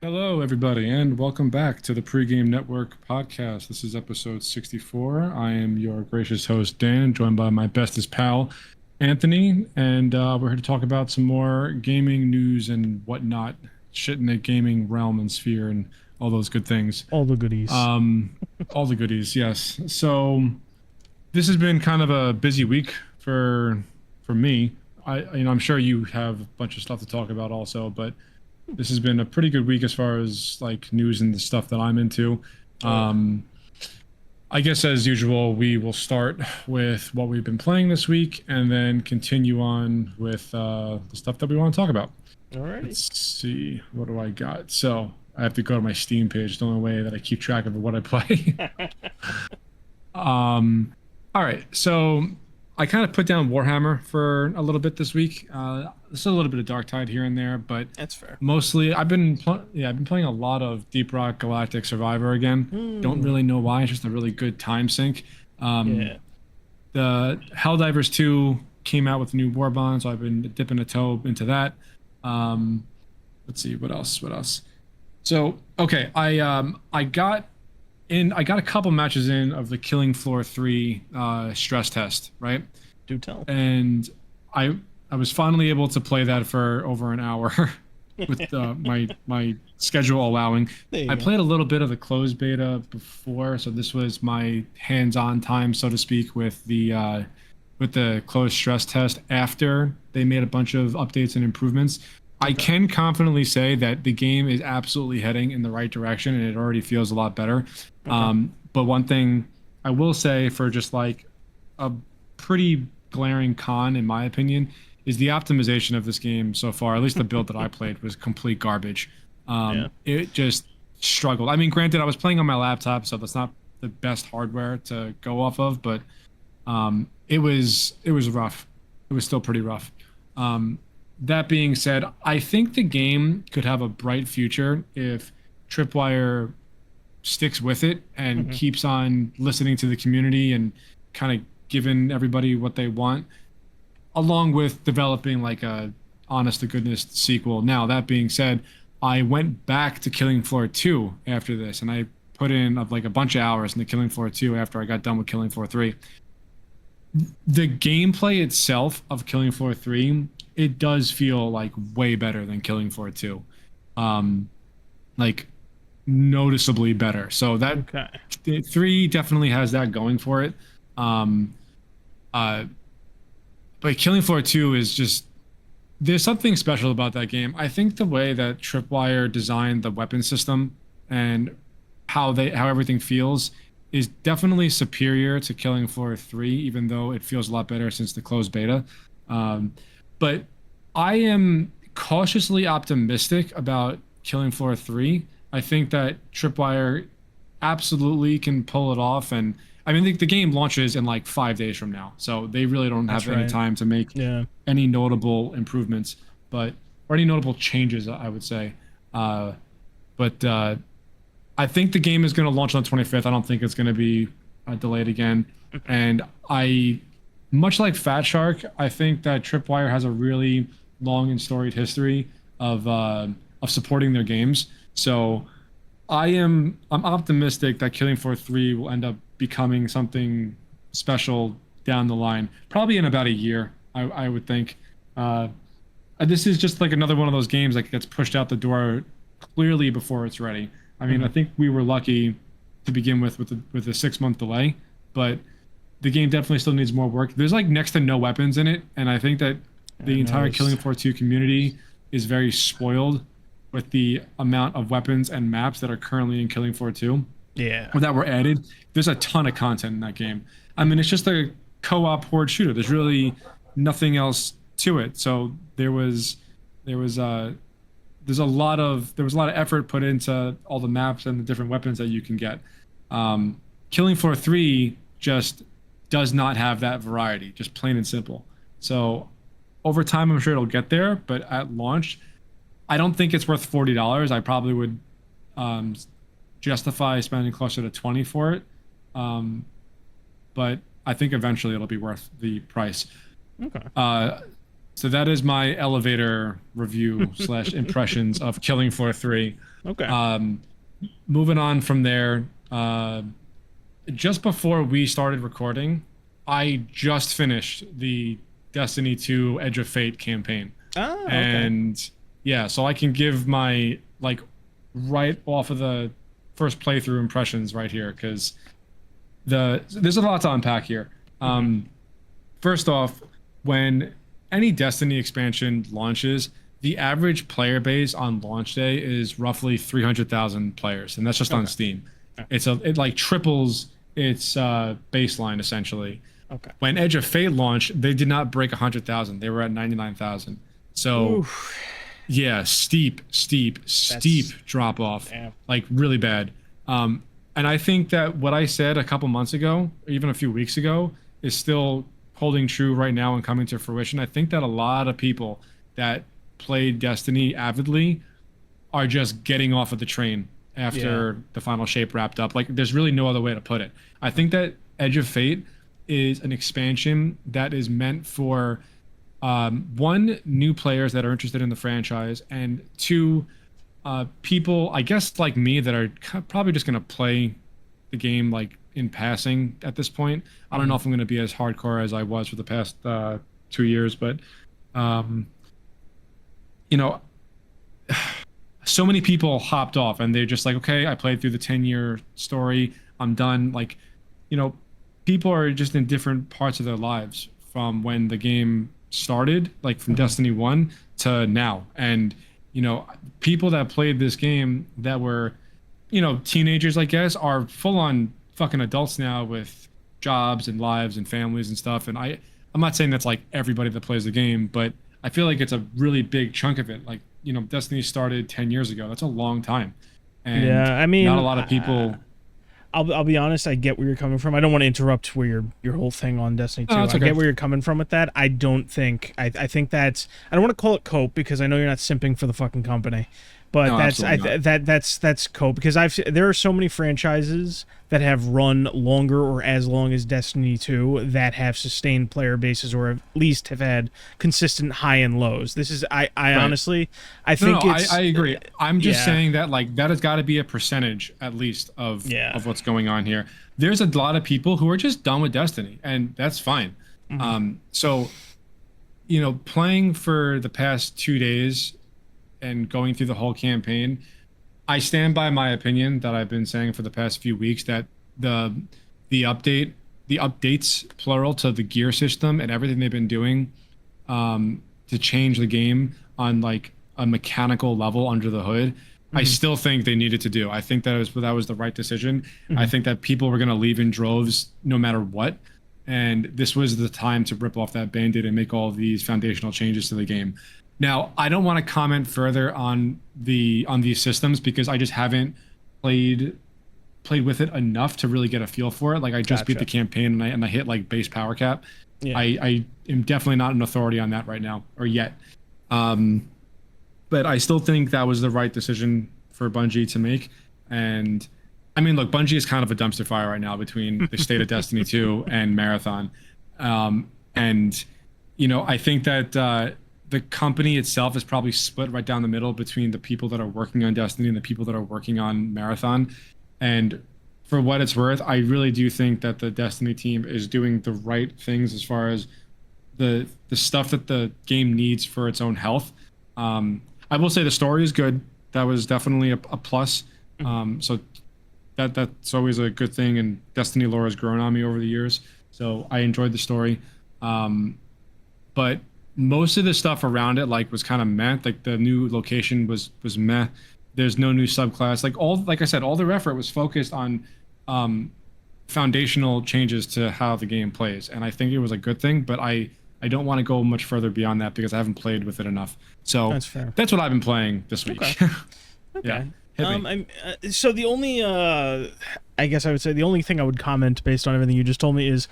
Hello, everybody, and welcome back to the Pregame Network podcast. This is episode 64. I am your gracious host, Dan, joined by my bestest pal, Anthony, and we're here to talk about some more gaming news and whatnot, shit in the gaming realm and sphere and all those good things. All the goodies. All the goodies, yes. So this has been kind of a busy week for me. I'm sure you have a bunch of stuff to talk about also, but this has been a pretty good week as far as like news and the stuff that I'm into. I guess as usual, we will start with what we've been playing this week and then continue on with the stuff that we want to talk about. All right. Let's see, what do I got? So I have to go to my Steam page. It's the only way that I keep track of what I play. All right, so I kind of put down Warhammer for a little bit this week. There's a little bit of Dark Tide here and there, but That's fair. mostly I've been playing a lot of Deep Rock Galactic Survivor again. Don't really know why. It's just a really good time sink. Yeah. The Helldivers 2 came out with a new war bond, so I've been dipping a toe into that. Let's see what else. So okay, I got a couple matches in of the Killing Floor 3 stress test, right? Do tell. And I was finally able to play that for over an hour with my schedule allowing. I played a little bit of the closed beta before, so this was my hands-on time, so to speak, with the closed stress test after they made a bunch of updates and improvements. I can confidently say that the game is absolutely heading in the right direction, and it already feels a lot better. But one thing I will say for just like a pretty glaring con, in my opinion, is the optimization of this game so far. At least the build that I played was complete garbage. It just struggled. I mean, granted, I was playing on my laptop, so that's not the best hardware to go off of, but it was rough. It was still pretty rough. That being said, I think the game could have a bright future if Tripwire sticks with it and keeps on listening to the community and kind of giving everybody what they want, along with developing like a honest to goodness sequel. Now, that being said, I went back to Killing Floor 2 after this, and I put in like a bunch of hours into Killing Floor 2 after I got done with Killing Floor 3. The gameplay itself of Killing Floor 3, it does feel like way better than Killing Floor 2. Like noticeably better. So that 3 definitely has that going for it. But Killing Floor 2 is just, there's something special about that game. I think the way that Tripwire designed the weapon system and how everything feels is definitely superior to Killing Floor 3, even though it feels a lot better since the closed beta. But I am cautiously optimistic about Killing Floor 3. I think that Tripwire absolutely can pull it off, and I mean, the game launches in like 5 days from now, so they really don't have any time to make any notable improvements, or any notable changes, I would say. But I think the game is going to launch on the 25th. I don't think it's going to be delayed again. And much like Fat Shark, I think that Tripwire has a really long and storied history of supporting their games. So I'm optimistic that Killing Floor 3 will end up becoming something special down the line, probably in about a year, I would think. This is just like another one of those games that gets pushed out the door clearly before it's ready. I mean, I think we were lucky to begin with a 6-month delay, but the game definitely still needs more work. There's like next to no weapons in it, and I think that the entire Killing Floor 2 community is very spoiled with the amount of weapons and maps that are currently in Killing Floor 2. Or that were added. There's a ton of content in that game. I mean, it's just a co-op horde shooter. There's really nothing else to it. So there was a lot of effort put into all the maps and the different weapons that you can get. Killing Floor 3 just does not have that variety, just plain and simple. So over time, I'm sure it'll get there, but at launch, I don't think it's worth $40. I probably would justify spending closer to 20 for it. But I think eventually it'll be worth the price. Okay. So that is my elevator review slash impressions of Killing Floor 3. Okay. Moving on from there, just before we started recording, I just finished the Destiny 2 Edge of Fate campaign. Oh, okay. And yeah, so I can give my like right off of the first playthrough impressions right here because there's a lot to unpack here. Hmm. First off, when any Destiny expansion launches, the average player base on launch day is roughly 300,000 players, and that's just on Okay. Steam. Yeah. It like triples its baseline essentially. Okay. When Edge of Fate launched, they did not break 100,000. They were at 99,000. So Oof. yeah, steep That's drop off, yeah. like really bad. And I think that what I said a couple months ago, or even a few weeks ago, is still holding true right now and coming to fruition. I think that a lot of people that played Destiny avidly are just getting off of the train Yeah. after the final shape wrapped up. Like, there's really no other way to put it. I think that Edge of Fate is an expansion that is meant for one, new players that are interested in the franchise, and two, people, I guess, like me, that are probably just going to play the game like in passing at this point. I don't know Hmm. if I'm going to be as hardcore as I was for the past 2 years, but um, you know, so many people hopped off and they're just like, okay, I played through the 10-year story. I'm done. Like, you know, people are just in different parts of their lives from when the game started, like from Hmm. Destiny 1 to now. And, people that played this game that were, teenagers, I guess, are full on fucking adults now with jobs and lives and families and stuff. And I'm not saying that's like everybody that plays the game, but I feel like it's a really big chunk of it. Like, Destiny started 10 years ago. That's a long time. And Yeah. I not a mean, lot of people. I'll be honest. I get where you're coming from. I don't want to interrupt where your whole thing on Destiny Oh, 2. it's I okay. get where you're coming from with that. I don't think. I think that's. I don't want to call it cope because I know you're not simping for the fucking company, but No, that's absolutely not. that's cope because there are so many franchises that have run longer or as long as Destiny 2 that have sustained player bases or at least have had consistent high and lows. This is I Right. honestly I No, no, think I it's agree. I'm just yeah saying that like that has got to be a percentage at least yeah. of what's going on here. There's a lot of people who are just done with Destiny, and that's fine. Mhm. So playing for the past 2 days and going through the whole campaign, I stand by my opinion that I've been saying for the past few weeks that the the update the updates plural to the gear system and everything they've been doing to change the game on like a mechanical level under the hood, I Mhm. still think they needed to do. I think that was the right decision. I Mhm. think that people were going to leave in droves no matter what, and this was the time to rip off that band-aid and make all these foundational changes to the game. Now, I don't want to comment further on these systems because I just haven't played played with it enough to really get a feel for it. Like I just beat the Gotcha. campaign and I hit like base power cap. Yeah. I am definitely not an authority on that right now or yet. Um, but I still think that was the right decision for Bungie to make. And I mean, look, Bungie is kind of a dumpster fire right now between the state of Destiny 2 and Marathon. And I think that the company itself is probably split right down the middle between the people that are working on Destiny and the people that are working on Marathon. And for what it's worth, I really do think that the Destiny team is doing the right things as far as the stuff that the game needs for its own health. I will say the story is good. That was definitely a plus. Mhm. So that's always a good thing. And Destiny lore has grown on me over the years, so I enjoyed the story. Um, but most of the stuff around it like was kind of meh. Like the new location was meh. There's no new subclass. Like I said, all their effort was focused on um, foundational changes to how the game plays, and I think it was a good thing. But I don't want to go much further beyond that because I haven't played with it enough. So That's fair. that's what I've been playing this Okay. week. Yeah, Okay. hit me. So the only I guess I would say the only thing I would comment based on everything you just told me is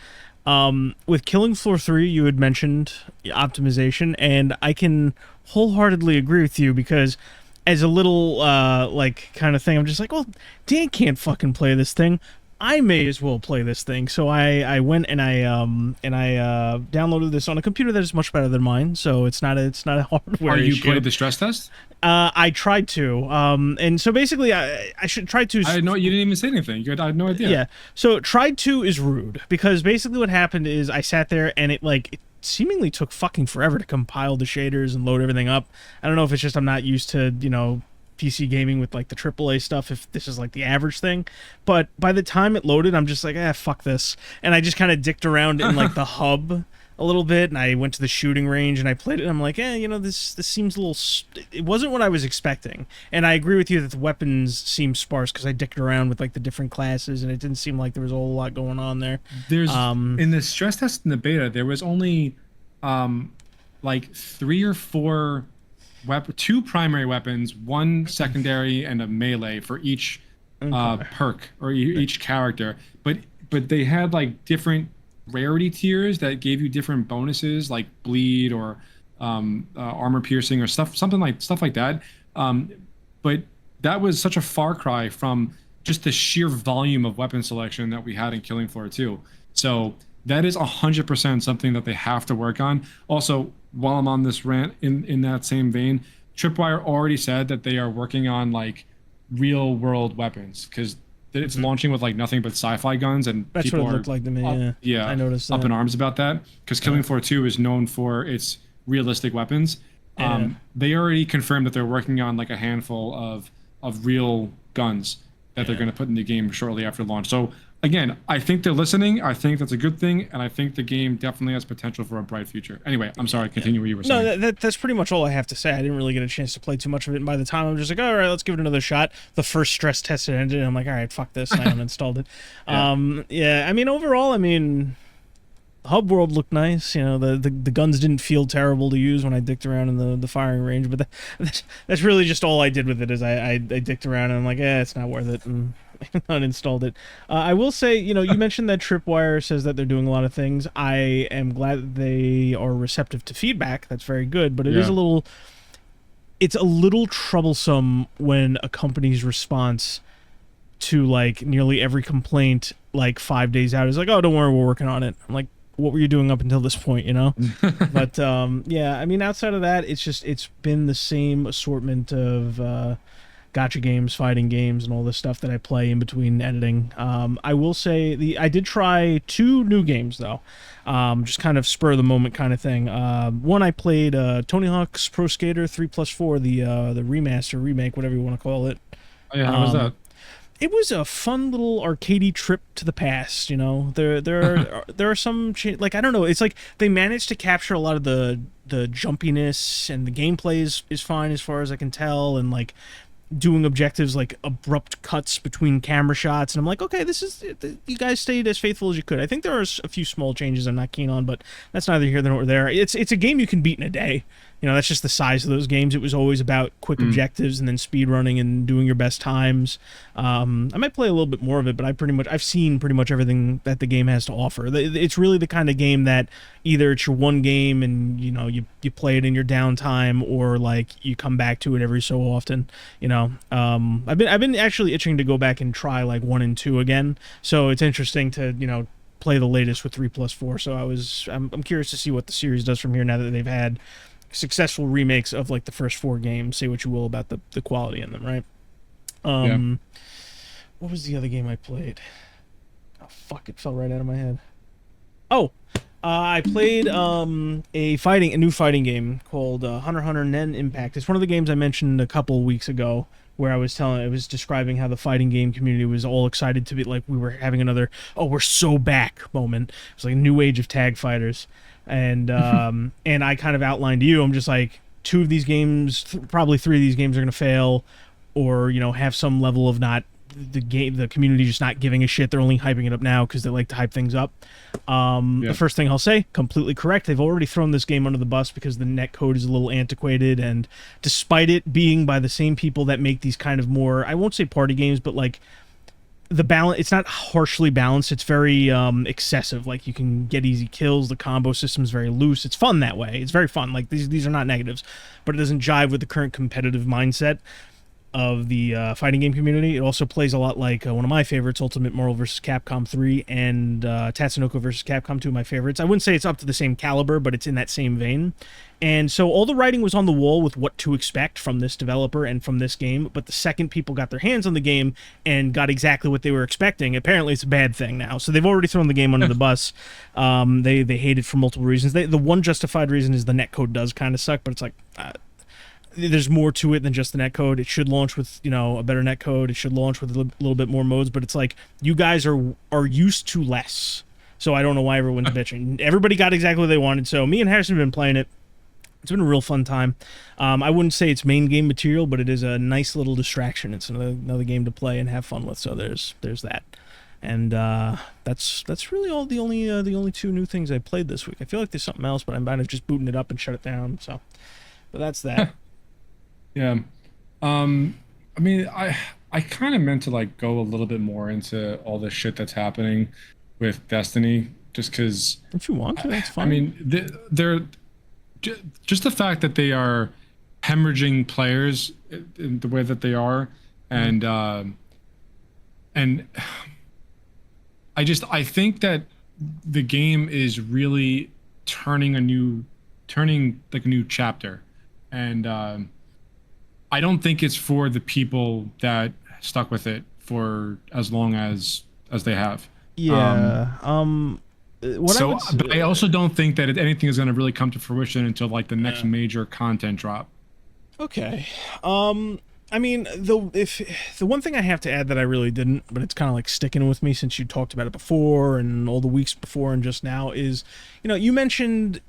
with Killing Floor 3 you had mentioned optimization and I can wholeheartedly agree with you because as a little like kind of thing I'm just like, well, Dan can't fucking play this thing. I may as well play this thing. So I went and I downloaded this on a computer that is much better than mine. So it's not a hardware Are you issue. played the stress test? I tried to. And so basically I should try to. I know you didn't even say anything. I had no idea. Yeah. So tried to is rude because basically what happened is I sat there and it seemingly took fucking forever to compile the shaders and load everything up. I don't know if it's just I'm not used to, PC gaming with like the AAA stuff, if this is like the average thing. But by the time it loaded, I'm just like, fuck this. And I just kind of dicked around in like the hub a little bit, and I went to the shooting range and I played it, and I'm like, this seems a little it wasn't what I was expecting. And I agree with you that the weapons seem sparse because I dicked around with like the different classes and it didn't seem like there was a whole lot going on there. There's in the stress test in the beta, there was only like 3 or 4 2 primary weapons, 1 secondary, and a melee for each perk or each character. But they had like different rarity tiers that gave you different bonuses, like bleed or armor piercing or stuff like that. But that was such a far cry from just the sheer volume of weapon selection that we had in Killing Floor 2. So that is 100% something that they have to work on. Also, while I'm on this rant, in that same vein, Tripwire already said that they are working on like real world weapons because it's launching with like nothing but sci-fi guns, and that's people what it looked like to me. I noticed that. Up in arms about that because Killing Floor 2 is known for its realistic weapons. They already confirmed that they're working on like a handful of real guns that they're going to put in the game shortly after launch. So again, I think they're listening. I think that's a good thing, and I think the game definitely has potential for a bright future. Anyway, I'm sorry. Continue what you were saying. No, that's pretty much all I have to say. I didn't really get a chance to play too much of it, and by the time I'm just like, all right, let's give it another shot. The first stress test had ended, and I'm like, all right, fuck this, and I uninstalled it. I mean, overall, Hub World looked nice. The guns didn't feel terrible to use when I dicked around in the firing range, but that's really just all I did with it. Is I dicked around and I'm like, it's not worth it, and uninstalled it. I will say, you mentioned that Tripwire says that they're doing a lot of things. I am glad that they are receptive to feedback. That's very good, but it's a little troublesome when a company's response to like nearly every complaint like 5 days out is like, oh, don't worry, we're working on it. I'm like, what were you doing up until this point, But outside of that, it's been the same assortment of gacha games, fighting games, and all this stuff that I play in between editing. I will say I did try 2 new games though, just kind of spur of the moment kind of thing. One I played Tony Hawk's Pro Skater 3+4, the remaster, remake, whatever you want to call it. Oh yeah, how was that? It was a fun little arcadey trip to the past. There are some like I don't know. It's like they managed to capture a lot of the jumpiness, and the gameplay is fine as far as I can tell, and like doing objectives like abrupt cuts between camera shots, and I'm like, okay, you guys stayed as faithful as you could. I think there are a few small changes I'm not keen on, but that's neither here nor there. It's a game you can beat in a day. That's just the size of those games. It was always about quick objectives and then speed running and doing your best times. I might play a little bit more of it, but I've seen pretty much everything that the game has to offer. It's really the kind of game that either it's your one game and you play it in your downtime, or like you come back to it every so often. I've been actually itching to go back and try like 1 and 2 again. So it's interesting to play the latest with 3+4. So I'm curious to see what the series does from here now that they've had successful remakes of like the first 4 games. Say what you will about the quality in them, right? What was the other game I played? Oh fuck, it fell right out of my head. I played a new fighting game called Hunter x Hunter Nen Impact. It's one of the games I mentioned a couple of weeks ago, where I was describing how the fighting game community was all excited to be like we were having another we're so back moment. It was like a new age of tag fighters. And and I kind of outlined to you, I'm just like, 2 of these games, probably 3 of these games are going to fail, or have some level of the community just not giving a shit. They're only hyping it up now because they like to hype things up. The first thing I'll say, completely correct. They've already thrown this game under the bus because the net code is a little antiquated, and despite it being by the same people that make these kind of more, I won't say party games, but like the balance, it's not harshly balanced. It's very excessive. Like you can get easy kills. The combo system is very loose. It's fun that way. It's very fun. Like these are not negatives, but it doesn't jive with the current competitive mindset. of the fighting game community. It also plays a lot like one of my favorites, Ultimate Marvel vs. Capcom 3 and Tatsunoko vs. Capcom 2, my favorites. I wouldn't say it's up to the same caliber, but it's in that same vein. And so all the writing was on the wall with what to expect from this developer and from this game, but the second people got their hands on the game and got exactly what they were expecting, apparently it's a bad thing now. So they've already thrown the game under the bus. They hate it for multiple reasons. The one justified reason is the netcode does kind of suck, but it's like... there's more to it than just the netcode. It should launch with, a better netcode. It should launch with a little bit more modes, but it's like you guys are used to less. So I don't know why everyone's bitching. Everybody got exactly what they wanted. So me and Harrison have been playing it. It's been a real fun time. I wouldn't say it's main game material, but it is a nice little distraction. It's another game to play and have fun with. So there's that. And that's really all the only two new things I played this week. I feel like there's something else, but I'm about to just booting it up and shut it down. So, but that's that. Yeah. I mean, I kind of meant to like go a little bit more into all the shit that's happening with Destiny, just because. If you want to, that's fine. I mean, they're just the fact that they are hemorrhaging players in the way that they are, and I think that the game is really turning like a new chapter, and I don't think it's for the people that stuck with it for as long as they have. Yeah. But I also don't think that anything is going to really come to fruition until like the next major content drop. Okay. I mean, the one thing I have to add that I really didn't, but it's kind of like sticking with me since you talked about it before and all the weeks before and just now is, you mentioned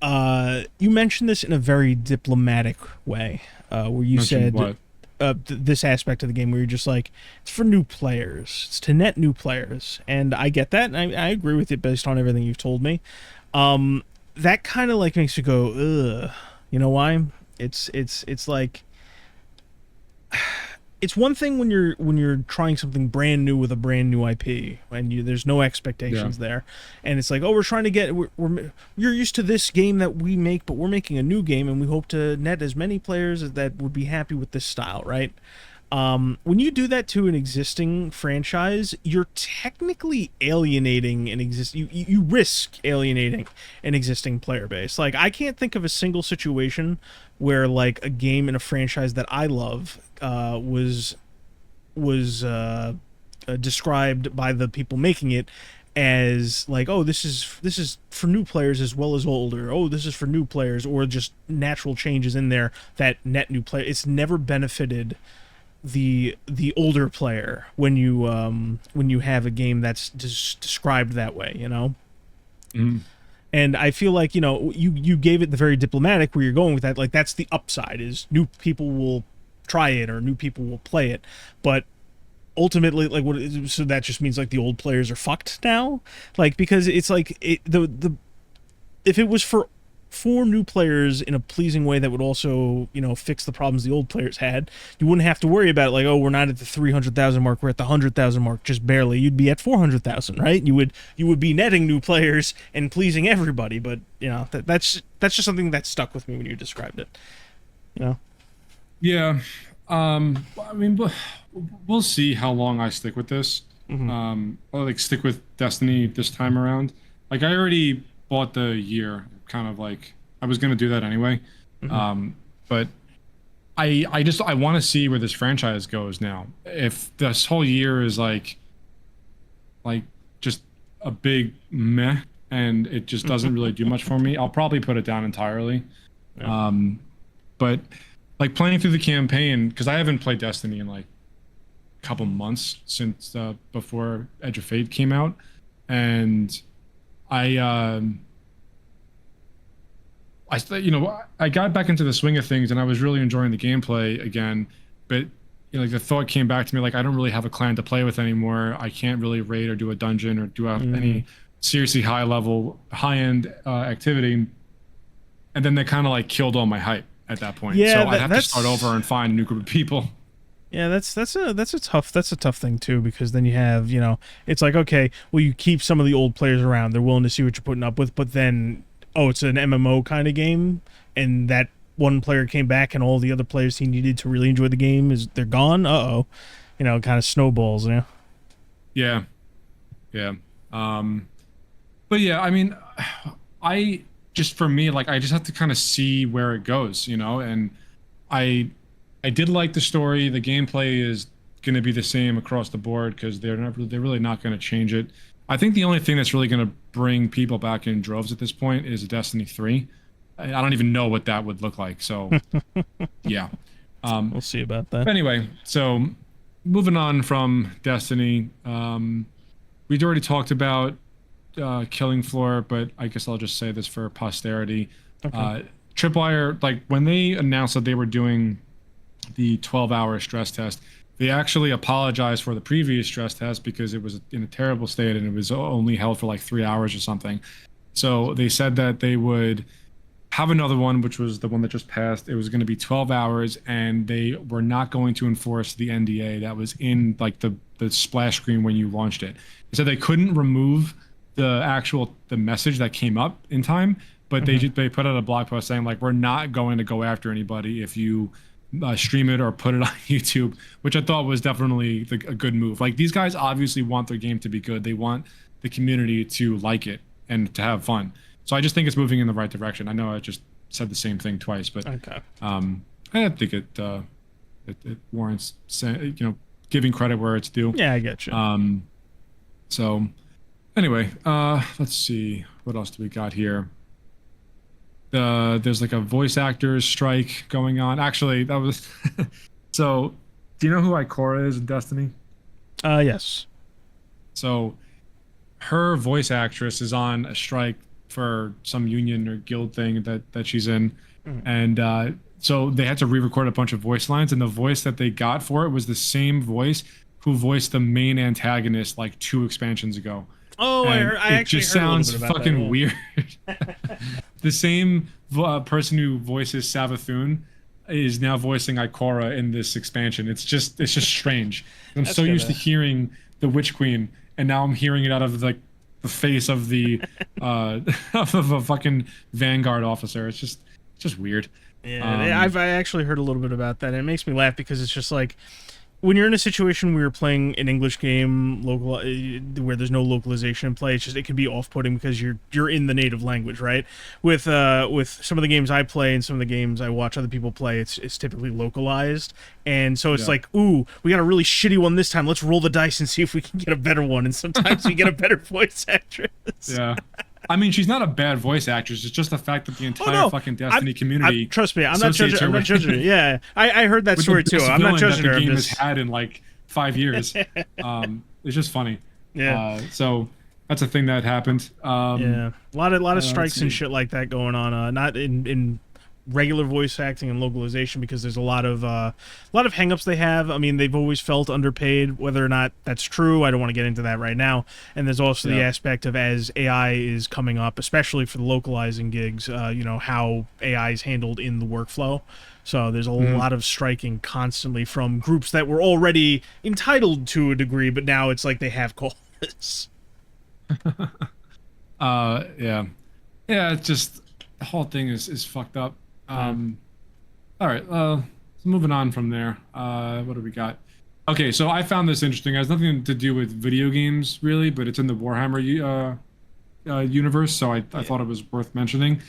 this in a very diplomatic way, where you said what? This aspect of the game where you're just like, it's for new players, it's to net new players, and I get that, and I agree with it based on everything you've told me. That kind of like makes you go, ugh. You know why? It's like, it's one thing when you're trying something brand new with a brand new IP and there's no expectations there, and it's like, oh, we're trying to get you're used to this game that we make, but we're making a new game and we hope to net as many players that would be happy with this style, right? When you do that to an existing franchise, you're technically alienating an you risk alienating an existing player base. Like, I can't think of a single situation where like a game in a franchise that I love was described by the people making it as like, oh, this is for new players as well as older. Oh, this is for new players, or just natural changes in there that net new players. It's never benefited the older player when you have a game that's described that way, Mm. And I feel like, you gave it the very diplomatic where you're going with that. Like, that's the upside, is new people will try it or new people will play it. But ultimately, like, so that just means like the old players are fucked now? Like, because it's like if it was for new players in a pleasing way that would also, fix the problems the old players had, you wouldn't have to worry about it, like, oh, we're not at the 300,000 mark, we're at the 100,000 mark, just barely. You'd be at 400,000, right? You would be netting new players and pleasing everybody, but that's just something that stuck with me when you described it. Yeah. I mean, we'll see how long I stick with this. Mm-hmm. Or like stick with Destiny this time around. Like, I already bought the year. Kind of like I was gonna do that anyway, but I want to see where this franchise goes now. If this whole year is like just a big meh and it just doesn't really do much for me, I'll probably put it down entirely. Yeah. But like playing through the campaign, because I haven't played Destiny in like a couple months since before Edge of Fate came out, and I got back into the swing of things and I was really enjoying the gameplay again, but like the thought came back to me, like, I don't really have a clan to play with anymore. I can't really raid or do a dungeon or do any seriously high-end activity. And then they kind of like killed all my hype at that point. Yeah, so I'd have to start over and find a new group of people. Yeah, that's a tough thing too, because then you have, it's like, okay, well, you keep some of the old players around, they're willing to see what you're putting up with, but then, oh, it's an MMO kind of game, and that one player came back and all the other players he needed to really enjoy the game they're gone. Uh-oh. It kind of snowballs, Yeah. Yeah. But yeah, I mean, I just for me, like I just have to kind of see where it goes, and I I did like the story. The gameplay is going to be the same across the board because they're really not going to change it. I think the only thing that's really going to bring people back in droves at this point is Destiny 3. I don't even know what that would look like. So, yeah. We'll see about that. Anyway, so moving on from Destiny, we'd already talked about Killing Floor, but I guess I'll just say this for posterity. Okay. Tripwire, like when they announced that they were doing the 12-hour stress test, they actually apologized for the previous stress test because it was in a terrible state and it was only held for like 3 hours or something. So they said that they would have another one, which was the one that just passed. It was going to be 12 hours, and they were not going to enforce the NDA that was in like the splash screen when you launched it. They said they couldn't remove the message that came up in time, but they put out a blog post saying like, we're not going to go after anybody if you stream it or put it on YouTube, which I thought was definitely a good move. Like these guys obviously want their game to be good. They want the community to like it and to have fun. So I just think it's moving in the right direction. I know I just said the same thing twice, but Okay. I think it warrants giving credit where it's due. Yeah, I get you. So anyway, let's see what else do we got here. There's like a voice actors strike going on. Actually, that was so. Do you know who Ikora is in Destiny? Yes. So her voice actress is on a strike for some union or guild thing that she's in, and so they had to re-record a bunch of voice lines, and the voice that they got for it was the same voice who voiced the main antagonist like 2 expansions ago. Oh, I actually just heard a little sounds bit about fucking that, yeah. weird. The same person who voices Savathun is now voicing Ikora in this expansion. It's just strange. I'm That's so used to gotta- hearing the Witch Queen, and now I'm hearing it out of like the face of the of a fucking Vanguard officer. It's just weird. Yeah, I actually heard a little bit about that, and it makes me laugh because it's just like when you're in a situation where you're playing an English game where there's no localization in play, it can be off-putting because you're in the native language, right? With some of the games I play and some of the games I watch other people play, it's typically localized, and so it's like, ooh, we got a really shitty one this time. Let's roll the dice and see if we can get a better one. And sometimes we get a better voice actress. Yeah. I mean, she's not a bad voice actress. It's just the fact that the entire fucking Destiny community. Trust me, I'm not judging. I'm not judging her. Yeah, I heard that story too. I'm not judging her. The game has had in like 5 years. It's just funny. Yeah. So that's a thing that happened. Yeah, a lot of strikes and shit like that going on. Not in regular voice acting and localization because there's a lot of hangups they have. I mean, they've always felt underpaid. Whether or not that's true, I don't want to get into that right now. And there's also the aspect of as AI is coming up, especially for the localizing gigs, how AI is handled in the workflow. So there's a lot of striking constantly from groups that were already entitled to a degree, but now it's like they have cause. Yeah. It's just the whole thing is fucked up. All right, so moving on from there. What do we got? Okay, so I found this interesting. It has nothing to do with video games really, but it's in the Warhammer universe, so I thought it was worth mentioning.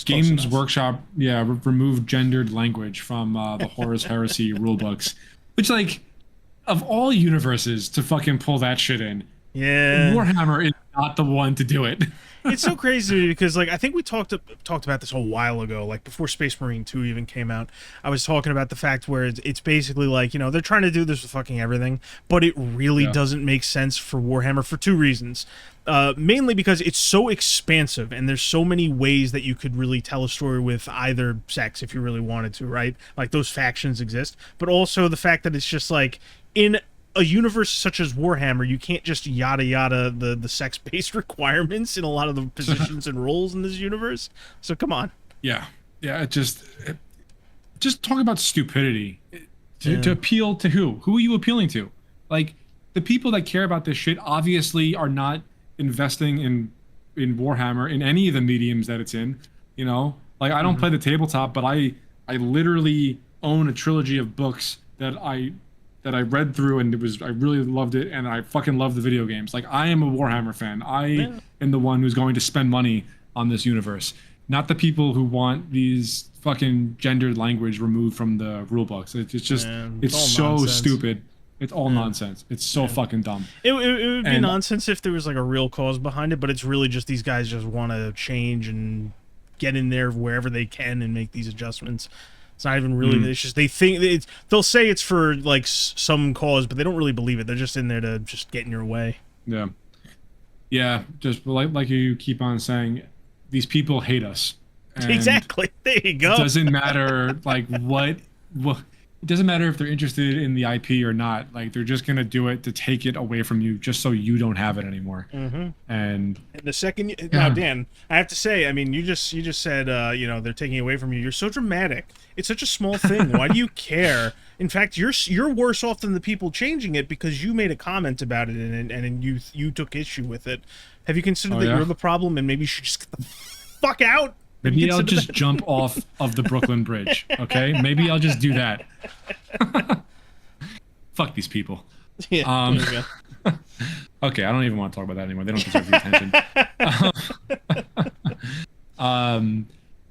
Games Workshop removed gendered language from the Horus Heresy rulebooks, which, like, of all universes to fucking pull that shit in, Warhammer is not the one to do it. It's so crazy to me because, like, I think we talked about this a while ago, like before Space Marine 2 even came out. I was talking about the fact where it's basically like, they're trying to do this with fucking everything, but it really doesn't make sense for Warhammer for 2 reasons. Mainly because it's so expansive and there's so many ways that you could really tell a story with either sex if you really wanted to, right? Like those factions exist, but also the fact that it's just like in a universe such as Warhammer, you can't just yada yada the sex-based requirements in a lot of the positions and roles in this universe. So come on. Yeah, just talk about stupidity. To appeal to who? Who are you appealing to? Like, the people that care about this shit obviously are not investing in Warhammer in any of the mediums that it's in. Like I don't play the tabletop, but I literally own a trilogy of books that I read through, and I really loved it, and I fucking love the video games. Like I am a Warhammer fan. I Yeah. am the one who's going to spend money on this universe, not the people who want these fucking gendered language removed from the rule books. It's just It's it's all so nonsense. stupid. It's all Yeah. nonsense. It's so fucking dumb. It would be And nonsense if there was like a real cause behind it, but it's really just these guys just want to change and get in there wherever they can and make these adjustments. It's not even really. It's just they think they'll say it's for like some cause, but they don't really believe it. They're just in there to just get in your way. yeah, yeah, just like you keep on saying, these people hate us. And Exactly. There you go. it doesn't matter like what it doesn't matter if they're interested in the IP or not. Like they're just gonna do it to take it away from you, just so you don't have it anymore. Mm-hmm. And And the second, now Dan, I have to say, I mean, you just said, they're taking it away from you. You're so dramatic. It's such a small thing. Why do you care? In fact, you're worse off than the people changing it because you made a comment about it and you took issue with it. Have you considered that yeah? you're the problem and maybe you should just get the fuck out? Have you Maybe I'll considered just that? jump off of the Brooklyn Bridge. Okay, maybe I'll just do that. Fuck these people. Yeah, there you go. Okay, I don't even want to talk about that anymore. They don't deserve the attention.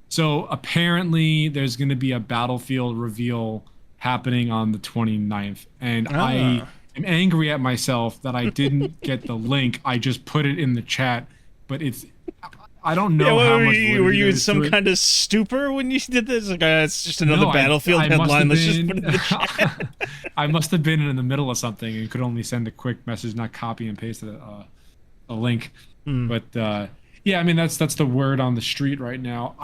So apparently there's going to be a Battlefield reveal happening on the 29th, and I am angry at myself that I didn't get the link. I just put it in the chat, but I don't know how much were you in validity some there is to it. kind of stupor when you did this? Like, it's just another No, Battlefield I must headline. have Let's just been- put it in the chat. I must have been in the middle of something and could only send a quick message, not copy and paste a link. But yeah, I mean that's the word on the street right now.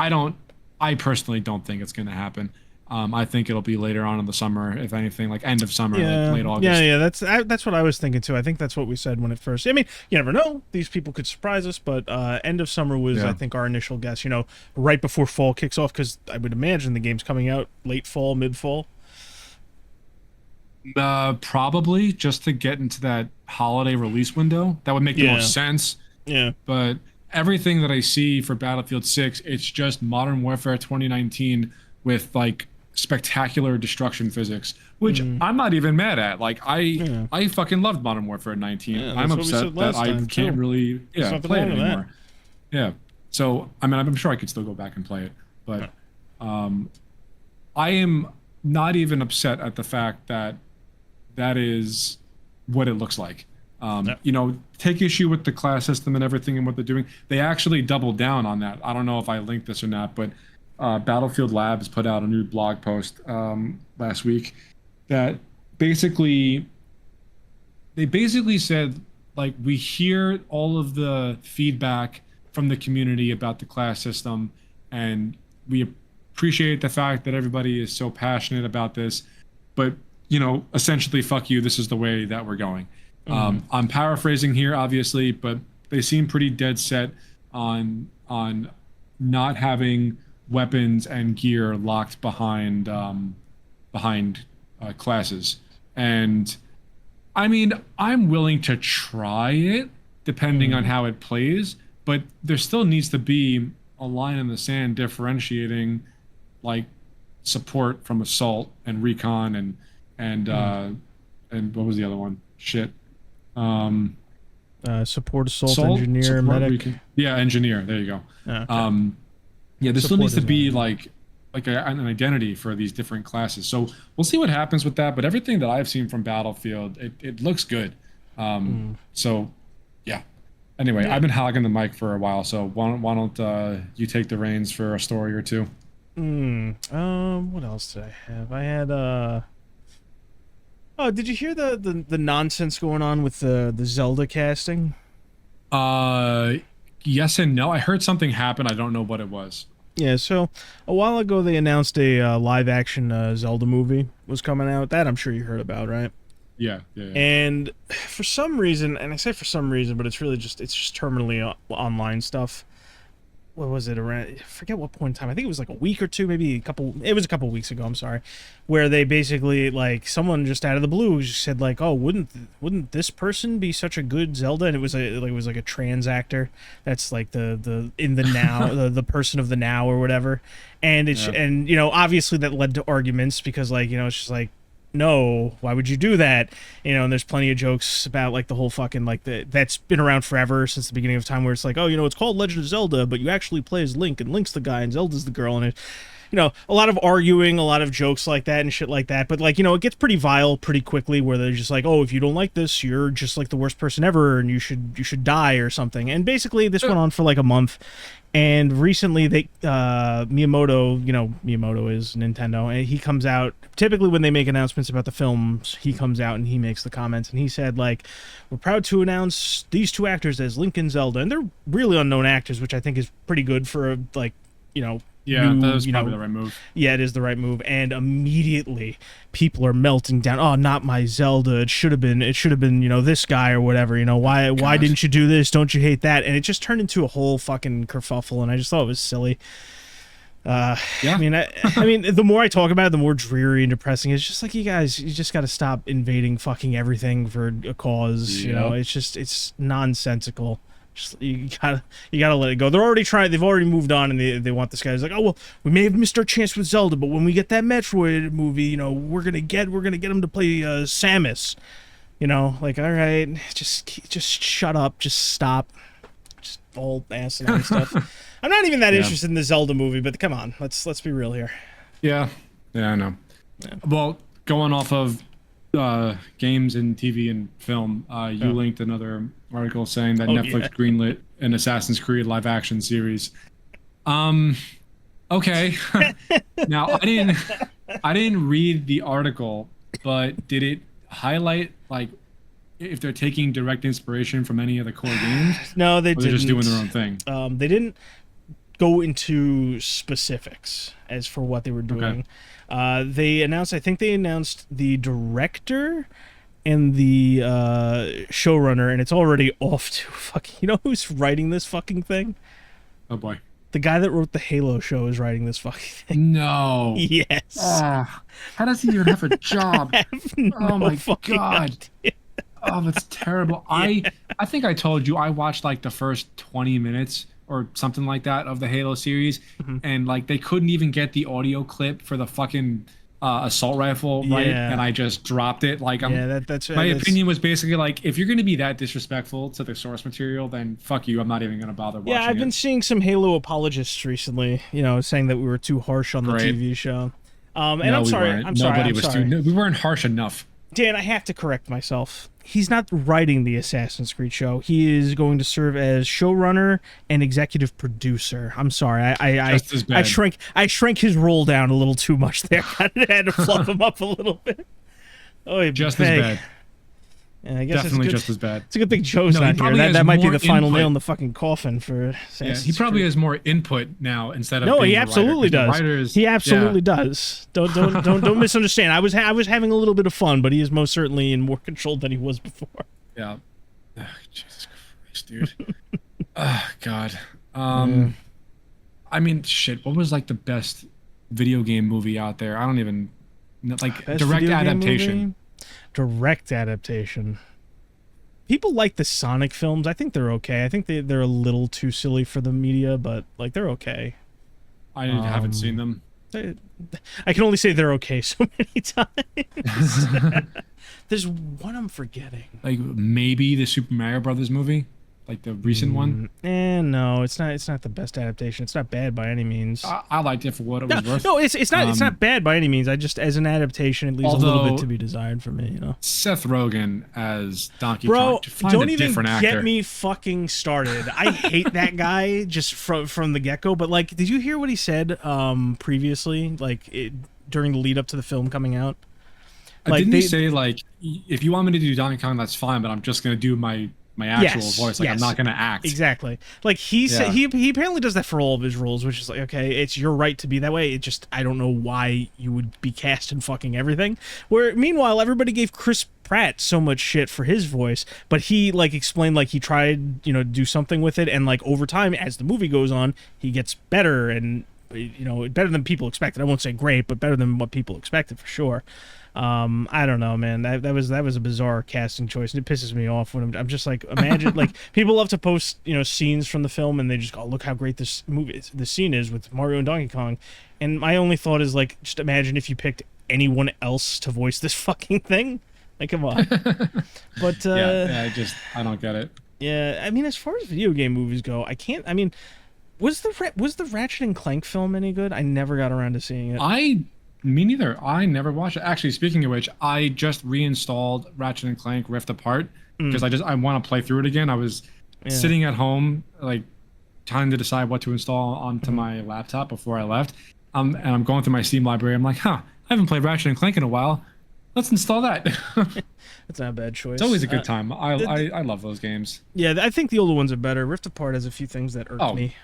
I personally don't think it's going to happen. I think it'll be later on in the summer, if anything, like end of summer, like late August. Yeah, that's what I was thinking too. I think that's what we said when it first. I mean, you never know; these people could surprise us. But end of summer was, Yeah. I think, our initial guess. You know, right before fall kicks off, because I would imagine the game's coming out late fall, mid fall. Probably just to get into that holiday release window. That would make the Yeah. most sense. Yeah, But everything that I see for Battlefield 6, it's just Modern Warfare 2019 with like spectacular destruction physics, which I'm not even mad at. Like I fucking loved Modern Warfare 19. Yeah, I'm that's what we upset said that last I time, can't too. really nothing play it wrong with that. anymore. Yeah. So I mean I'm sure I could still go back and play it, but I am not even upset at the fact that that is what it looks like. You know, take issue with the class system and everything and what they're doing. They actually doubled down on that. I don't know if I linked this or not, but Battlefield Labs put out a new blog post last week that they basically said, like, we hear all of the feedback from the community about the class system, and we appreciate the fact that everybody is so passionate about this, but you know, essentially, fuck you, this is the way that we're going. I'm paraphrasing here, obviously, but they seem pretty dead set on not having weapons and gear locked behind classes. And I mean, I'm willing to try it depending on how it plays, but there still needs to be a line in the sand differentiating like support from assault and recon and what was the other one? Shit. support, assault, engineer, support, medic. recon. Yeah, engineer. There you go. Okay. Yeah, there still Support needs to is be not- like an identity for these different classes. So we'll see what happens with that. But everything that I've seen from Battlefield, it looks good. So yeah. Anyway, I've been hogging the mic for a while, so why don't you take the reins for a story or two? What else did I have? I had Oh, did you hear the nonsense going on with the Zelda casting? Yes and no. I heard something happen. I don't know what it was. Yeah, so a while ago they announced a live action Zelda movie was coming out. That I'm sure you heard about, right? Yeah. And for some reason, and I say for some reason, but it's just terminally online stuff. what was it, around, I forget what point in time, I think it was like a week or two, maybe a couple, it was a couple weeks ago, I'm sorry, where they basically, like, someone just out of the blue just said, like, oh, wouldn't this person be such a good Zelda? And it was like a trans actor that's like the in the now, the person of the now or whatever. And it's, Yeah. and you know, obviously that led to arguments because, like, you know, it's just like, no, why would you do that? You know, and there's plenty of jokes about, like, the whole fucking, like, that's been around forever since the beginning of time, where it's like, oh, you know, it's called Legend of Zelda, but you actually play as Link, and Link's the guy and Zelda's the girl. And it, you know, a lot of arguing, a lot of jokes like that and shit like that. But, like, you know, it gets pretty vile pretty quickly, where they're just like, oh, if you don't like this, you're just like the worst person ever, and you should die or something. And basically this went on for like a month. And recently, they Miyamoto, you know, Miyamoto is Nintendo, and he comes out, typically when they make announcements about the films, he comes out and he makes the comments, and he said, like, we're proud to announce these two actors as Link and Zelda, and they're really unknown actors, which I think is pretty good for, like, you know, Yeah, new, that was you probably know, the right move. yeah, it is the right move. And immediately people are melting down. Oh, not my Zelda. It should have been, you know, this guy or whatever. You know, why God. didn't you do this? Don't you hate that? And it just turned into a whole fucking kerfuffle, and I just thought it was silly. Yeah. I mean, I mean, the more I talk about it, the more dreary and depressing. It's just like, you guys, you just got to stop invading fucking everything for a cause. You know, Yep. it's just, it's nonsensical. Just, you gotta let it go. They're already trying. They've already moved on, and they want this guy. He's like, oh well, we may have missed our chance with Zelda, but when we get that Metroid movie, you know, we're gonna get him to play Samus. You know, like, all right, just shut up, just stop, just all asinine stuff. I'm not even that Yeah. interested in the Zelda movie, but come on, let's be real here. Yeah. Yeah, I know. Yeah. Well, going off of games and TV and film, you Oh. linked another article saying that Oh, Netflix yeah. greenlit an Assassin's Creed live action series. Okay. Now, I didn't read the article, but did it highlight, like, if they're taking direct inspiration from any of the core games, No, they or they're didn't. just doing their own thing? They didn't go into specifics as for what they were doing. They announced, I think they announced the director and the showrunner, and it's already off to fucking, you know who's writing this fucking thing? Oh boy. The guy that wrote the Halo show is writing this fucking thing. No. Yes. How does he even have a job? I have no Oh my fucking God. idea. Oh, that's terrible. I think I told you I watched like the first 20 minutes or something like that of the Halo series, and like they couldn't even get the audio clip for the fucking assault rifle right, Yeah. and I just dropped it. Like, Yeah, that's that's opinion was basically like, if you're gonna be that disrespectful to the source material, then fuck you. I'm not even gonna bother watching Yeah, I've been it. seeing some Halo apologists recently, you know, saying that we were too harsh on the Great. TV show. And No, I'm we sorry. weren't. I'm sorry. Nobody I'm was sorry. too. We weren't harsh enough. Dan, I have to correct myself. He's not writing the Assassin's Creed show. He is going to serve as showrunner and executive producer. I'm sorry. Just as bad. I shrank his role down a little too much there. I had to fluff him up a little bit. Oh, Just as bad. And I guess Definitely it's just as bad. It's a good thing Joe's No, he not here. probably That, has that might be more the final input. nail in the fucking coffin for Yeah, Assassin's he probably Creed. has more input now instead of No, being he the writer, absolutely 'cause the does. writers- He absolutely yeah. does. Don't misunderstand. I was having a little bit of fun, but he is most certainly in more control than he was before. Yeah. Ugh, Jesus Christ, dude. Oh God. I mean, shit. What was like the best video game movie out there? I don't even like Best direct video game adaptation. movie? Direct adaptation. People like the Sonic films. I think they're okay. I think they're a little too silly for the media, but like they're okay. I haven't seen them. I can only say they're okay so many times. There's one I'm forgetting. Like maybe the Super Mario Brothers movie, like the recent one. No, it's not. It's not the best adaptation. It's not bad by any means. I liked it for what it was worth. No, it's not. It's not bad by any means. I just, as an adaptation, it leaves a little bit Although- to be desired for me. You know. Seth Rogen as Donkey Bro, Kong. Find don't a even different get actor. me fucking started. I hate that guy just from the get go. But like, did you hear what he said previously? Like during the lead up to the film coming out. Like, Didn't he say like, if you want me to do Donkey Kong, that's fine, but I'm just gonna do my my actual Yes, voice. Like I'm yes. not gonna act. Exactly. Like he said, Yeah. he apparently does that for all of his roles, which is like, okay, it's your right to be that way. It just, I don't know why you would be cast in fucking everything. Where meanwhile, everybody gave Chris Pratt so much shit for his voice, but he like explained like he tried, to do something with it, and like over time as the movie goes on, he gets better and better than people expected. I won't say great, but better than what people expected for sure. I don't know, man. That was a bizarre casting choice, and it pisses me off when I'm just like, imagine like people love to post scenes from the film, and they just go, oh, look how great this scene is with Mario and Donkey Kong, and my only thought is like, just imagine if you picked anyone else to voice this fucking thing. Like, come on. But I don't get it. yeah, I mean, as far as video game movies go, I can't. I mean, was the Ratchet and Clank film any good? I never got around to seeing it. Me neither. I never watched it. Actually, speaking of which, I just reinstalled Ratchet and Clank Rift Apart because I want to play through it again. I was sitting at home, like trying to decide what to install onto my laptop before I left. And I'm going through my Steam library. I'm like, I haven't played Ratchet and Clank in a while. Let's install that. That's not a bad choice. It's always a good time. I love those games. Yeah, I think the older ones are better. Rift Apart has a few things that irk me.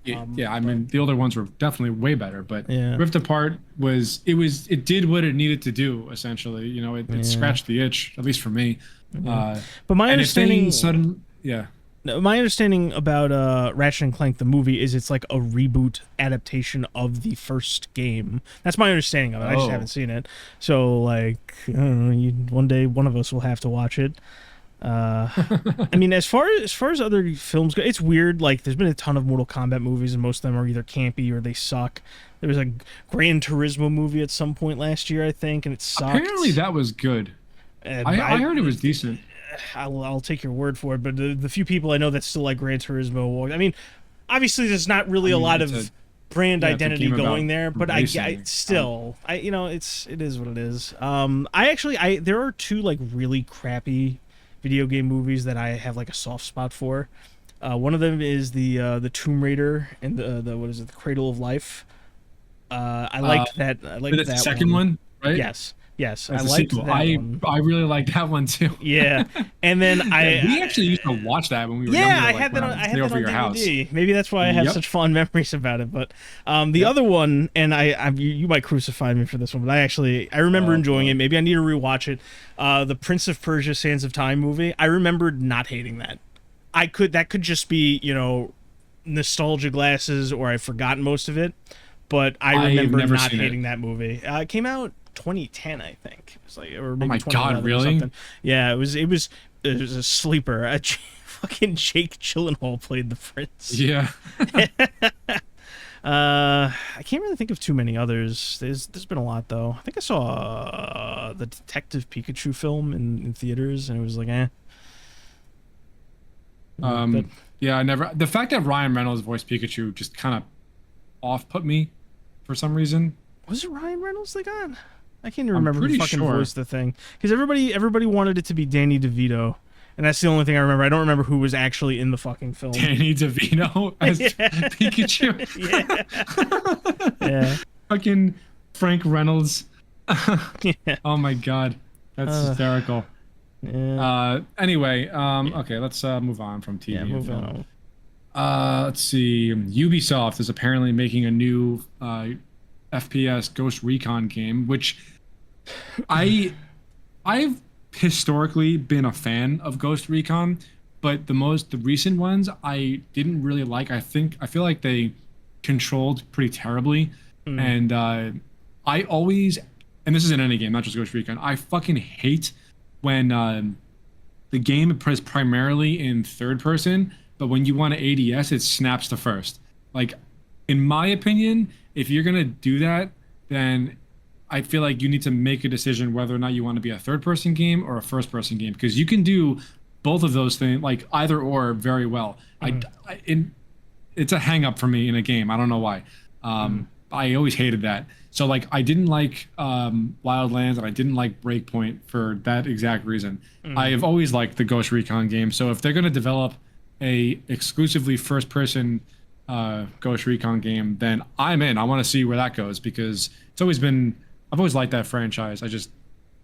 Yeah, I mean the older ones were definitely way better, but Yeah. Rift Apart it did what it needed to do essentially. It scratched the itch, at least for me. But my understanding, my understanding about Ratchet and Clank the movie is it's like a reboot adaptation of the first game. That's my understanding of it. I just haven't seen it, so like I don't know, one day one of us will have to watch it. I mean, as far as other films go, it's weird. Like, there's been a ton of Mortal Kombat movies, and most of them are either campy or they suck. There was a Gran Turismo movie at some point last year, I think, and it sucked. Apparently, that was good. I heard it was decent. I'll take your word for it, but the few people I know that still like Gran Turismo, I mean, obviously, there's not really a lot of brand identity going there, but I still, it is what it is. There are two like really crappy video game movies that I have like a soft spot for. One of them is the Tomb Raider and the what is it, the Cradle of Life. I liked that. I liked that the second one, right? Yes. I That's liked sequel. that one. I really liked that one too. Yeah, and then we actually used to watch that when we were younger. I had that on DVD. House. Maybe that's why I have such fond memories about it. But the other one, and you might crucify me for this one, but I remember enjoying it. Maybe I need to rewatch it. The Prince of Persia: Sands of Time movie. I remembered not hating that. That could just be nostalgia glasses, or I've forgotten most of it. But I remember not hating that movie. It came out 2010, I think. It was like, or maybe oh my god, really? Or something. Yeah, it was a sleeper. Fucking Jake Gyllenhaal played the prince. Yeah. I can't really think of too many others. There's been a lot though. I think I saw the Detective Pikachu film in theaters, and it was like, eh. Yeah, I never. The fact that Ryan Reynolds voiced Pikachu just kind of off-put me for some reason. Was it Ryan Reynolds they got? I can't even remember who fucking voiced the thing, because everybody wanted it to be Danny DeVito, and that's the only thing I remember. I don't remember who was actually in the fucking film. Danny DeVito as Pikachu. Yeah. Fucking Frank Reynolds. Yeah. Oh my god, that's hysterical. Yeah. Anyway, okay, let's move on from TV. Yeah, move on. Let's see. Ubisoft is apparently making a new FPS Ghost Recon game, which I've historically been a fan of Ghost Recon, but the recent ones I didn't really like. I feel like they controlled pretty terribly, and I always, and this is in any game, not just Ghost Recon, I fucking hate when the game is primarily in third person, but when you want to ADS, it snaps to first. Like, in my opinion, if you're gonna do that, then I feel like you need to make a decision whether or not you want to be a third-person game or a first-person game, because you can do both of those things, like either or, very well. It's a hang-up for me in a game. I don't know why. I always hated that. So like, I didn't like Wildlands, and I didn't like Breakpoint for that exact reason. I have always liked the Ghost Recon game. So if they're gonna develop a exclusively first-person Ghost Recon game, then I'm in. I want to see where that goes, because I've always liked that franchise. I just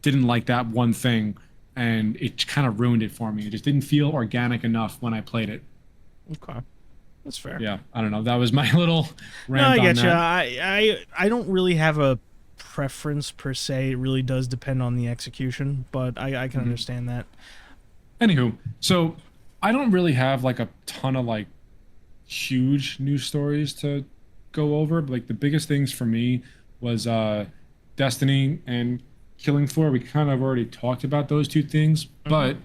didn't like that one thing and it kind of ruined it for me. It just didn't feel organic enough when I played it. Okay, that's fair. Yeah, I don't know. That was my little No, I rant on get you. that. I don't really have a preference per se. It really does depend on the execution, but I can Mhm. understand that. Anywho, so I don't really have like a ton of like huge news stories to go over, but like the biggest things for me was Destiny and Killing Floor. We kind of already talked about those two things, Hmm. but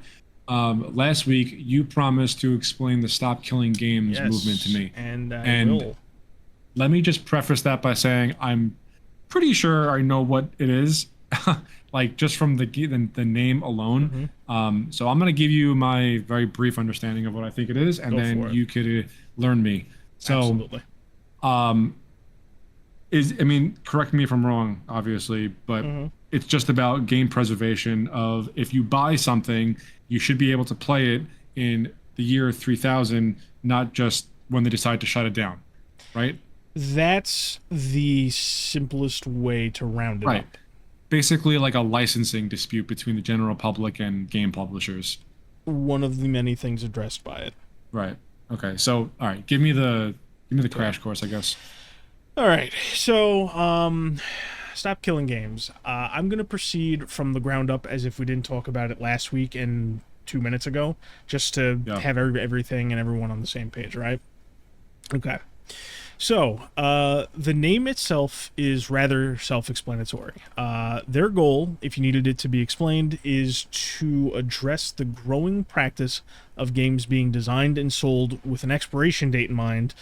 last week you promised to explain the Stop Killing Games movement to Yes, me. and I And will. let me just preface that by saying I'm pretty sure I know what it is, like just from the name alone. Hmm. So I'm gonna give you my very brief understanding of what I think it is, and Go then for it. you could learn me. So, Absolutely. um, I mean, correct me if I'm wrong, obviously, but Hmm. it's just about game preservation. Of if you buy something, you should be able to play it in the year 3000, not just when they decide to shut it down, right? That's the simplest way to round it Right. up. Basically like a licensing dispute between the general public and game publishers. One of the many things addressed by it. Right. Okay. So, all right, give me the Okay. crash course, I guess. All right. So, stop killing games. I'm gonna proceed from the ground up as if we didn't talk about it last week and 2 minutes ago, just to Yeah. have everything and everyone on the same page, right? Okay. So, the name itself is rather self explanatory. Their goal, if you needed it to be explained, is to address the growing practice of games being designed and sold with an expiration date in mind,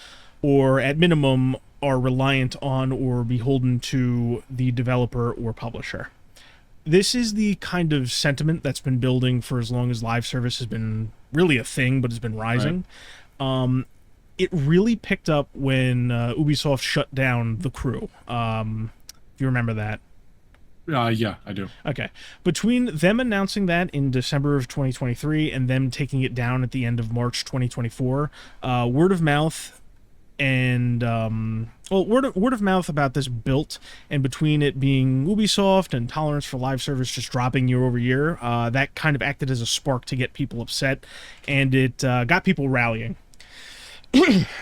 or at minimum, are reliant on or beholden to the developer or publisher. This is the kind of sentiment that's been building for as long as live service has been really a thing, but has been Right. rising. Um, it really picked up when Ubisoft shut down The Crew. If you remember that. Yeah, I do. Okay. Between them announcing that in December of 2023 and them taking it down at the end of March 2024, word of mouth and word of mouth about this built, and between it being Ubisoft and tolerance for live service just dropping year over year, that kind of acted as a spark to get people upset, and it got people rallying.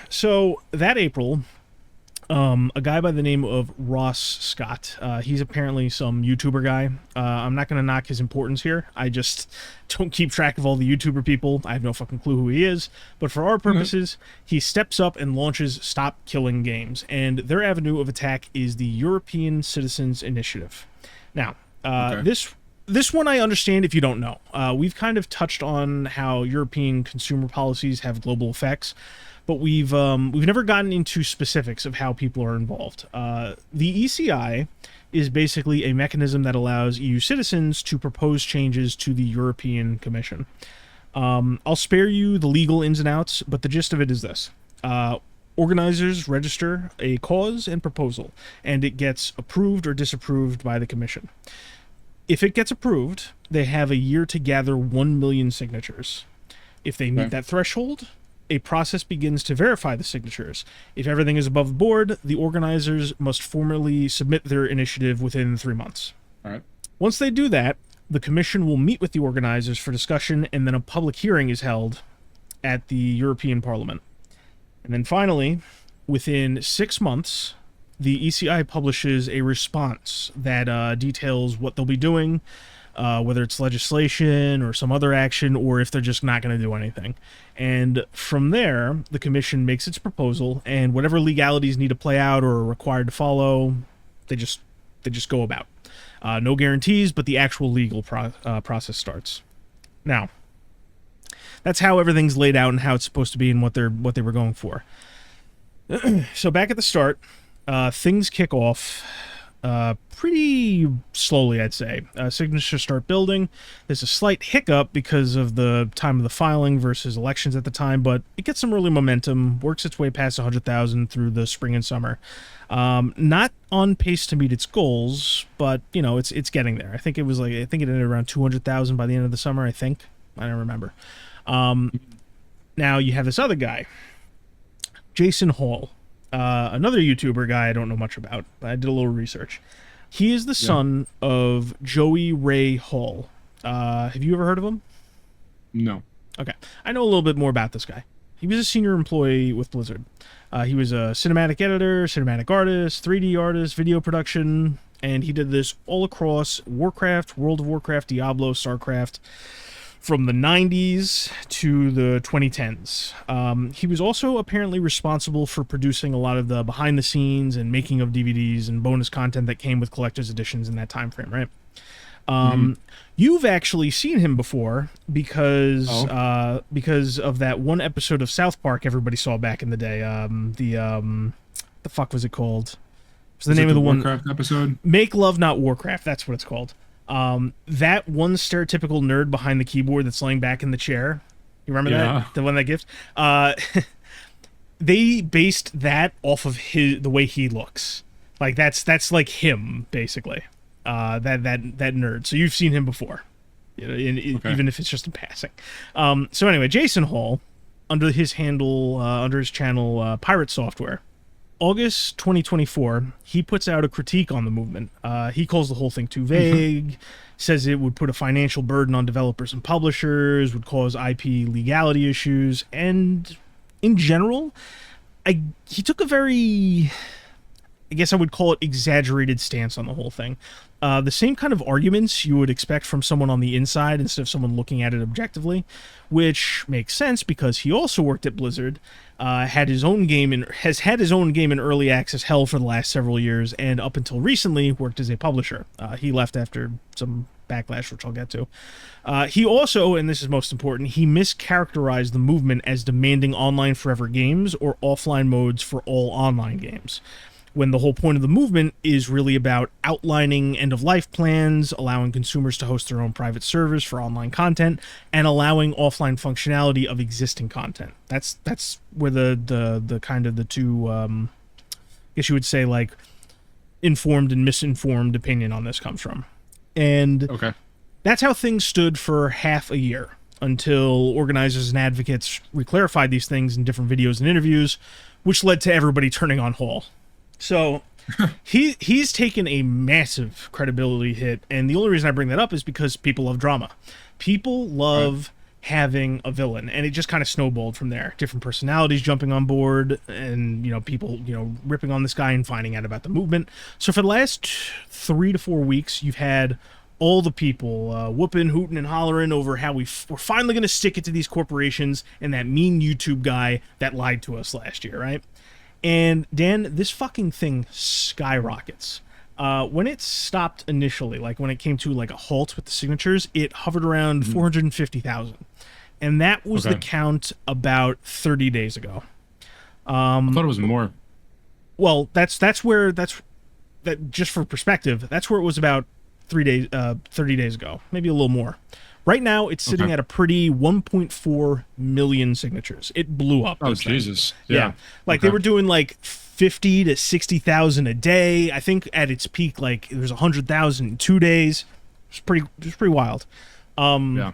So that April, a guy by the name of Ross Scott, he's apparently some YouTuber guy. I'm not going to knock his importance here. I just don't keep track of all the YouTuber people. I have no fucking clue who he is. But for our Mhm. purposes, he steps up and launches Stop Killing Games. And their avenue of attack is the European Citizens Initiative. Now, Okay. this one I understand if you don't know. We've kind of touched on how European consumer policies have global effects, but we've never gotten into specifics of how people are involved. The ECI is basically a mechanism that allows EU citizens to propose changes to the European Commission. I'll spare you the legal ins and outs, but the gist of it is this. Organizers register a cause and proposal, and it gets approved or disapproved by the Commission. If it gets approved, they have a year to gather 1 million signatures. If they meet Okay. that threshold, a process begins to verify the signatures. If everything is above board, the organizers must formally submit their initiative within 3 months. All right. Once they do that, the commission will meet with the organizers for discussion, and then a public hearing is held at the European Parliament. And then finally, within 6 months, the ECI publishes a response that details what they'll be doing, whether it's legislation or some other action, or if they're just not going to do anything. And from there, the commission makes its proposal, and whatever legalities need to play out or are required to follow, they just go about. No guarantees, but the actual legal process starts. Now, that's how everything's laid out and how it's supposed to be and what they were going for. So back at the start, things kick off pretty slowly, I'd say. Signatures start building. There's a slight hiccup because of the time of the filing versus elections at the time, but it gets some early momentum, works its way past 100,000 through the spring and summer. Not on pace to meet its goals, but it's getting there. I think it ended around 200,000 by the end of the summer. I don't remember. Now you have this other guy, Jason Hall. Another YouTuber guy I don't know much about, but I did a little research. He is the son of Joey Ray Hall. Have you ever heard of him? No. Okay. I know a little bit more about this guy. He was a senior employee with Blizzard. He was a cinematic editor, cinematic artist, 3D artist, video production, and he did this all across Warcraft, World of Warcraft, Diablo, StarCraft, from the 90s to the 2010s. He was also apparently responsible for producing a lot of the behind the scenes and making of DVDs and bonus content that came with collector's editions in that time frame, right? You've actually seen him before because of that one episode of South Park everybody saw back in the day. The fuck was it called? What's the name of the Warcraft episode? Make Love Not Warcraft. That's what it's called. That one stereotypical nerd behind the keyboard that's laying back in the chair. You remember that? The one that gift? They based that off of the way he looks. Like that's like him basically. That nerd. So you've seen him before, even if it's just in passing. So anyway, Jason Hall, under his handle, under his channel, Pirate Software, August 2024, he puts out a critique on the movement. He calls the whole thing too vague, says it would put a financial burden on developers and publishers, would cause IP legality issues, and in general, he took a very, I guess I would call it, exaggerated stance on the whole thing. The same kind of arguments you would expect from someone on the inside instead of someone looking at it objectively, which makes sense because he also worked at Blizzard, has had his own game in early access hell for the last several years, and up until recently worked as a publisher. He left after some backlash, which I'll get to. He also, and this is most important, he mischaracterized the movement as demanding online forever games or offline modes for all online games, when the whole point of the movement is really about outlining end-of-life plans, allowing consumers to host their own private servers for online content, and allowing offline functionality of existing content. That's where the kind of the two, I guess you would say, like, informed and misinformed opinion on this comes from. And that's how things stood for half a year, until organizers and advocates reclarified these things in different videos and interviews, which led to everybody turning on Hall. So he's taken a massive credibility hit, and the only reason I bring that up is because people love drama. People love having a villain, and it just kind of snowballed from there. Different personalities jumping on board, and people ripping on this guy and finding out about the movement. So for the last 3 to 4 weeks, you've had all the people whooping, hooting, and hollering over how we're finally going to stick it to these corporations and that mean YouTube guy that lied to us last year, right? And Dan, this fucking thing skyrockets. When it stopped initially, like when it came to like a halt with the signatures, it hovered around 450,000. And that was the count about 30 days ago. I thought it was more. Well, that's just for perspective, that's where it was about 30 days ago, maybe a little more. Right now, it's sitting at a pretty 1.4 million signatures. It blew up. Oh, Jesus. Yeah. Like, they were doing, like, 50 to 60,000 a day. I think at its peak, like, there was 100,000 in 2 days. It was pretty wild. Yeah.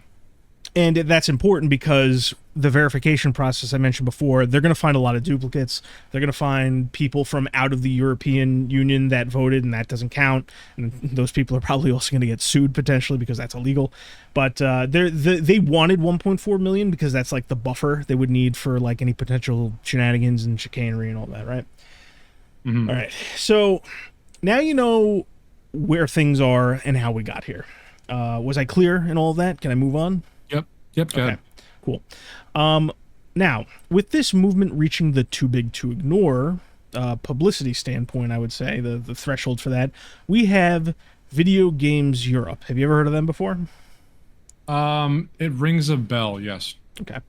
And that's important because the verification process I mentioned before, they're going to find a lot of duplicates. They're going to find people from out of the European Union that voted, and that doesn't count. And those people are probably also going to get sued potentially because that's illegal. But they wanted 1.4 million because that's like the buffer they would need for like any potential shenanigans and chicanery and all that, right? All right. So now you know where things are and how we got here. Was I clear in all of that? Can I move on? Yep, go ahead. Cool. Now, with this movement reaching the too big to ignore publicity standpoint, I would say, the threshold for that, we have Video Games Europe. Have you ever heard of them before? It rings a bell, yes. Okay.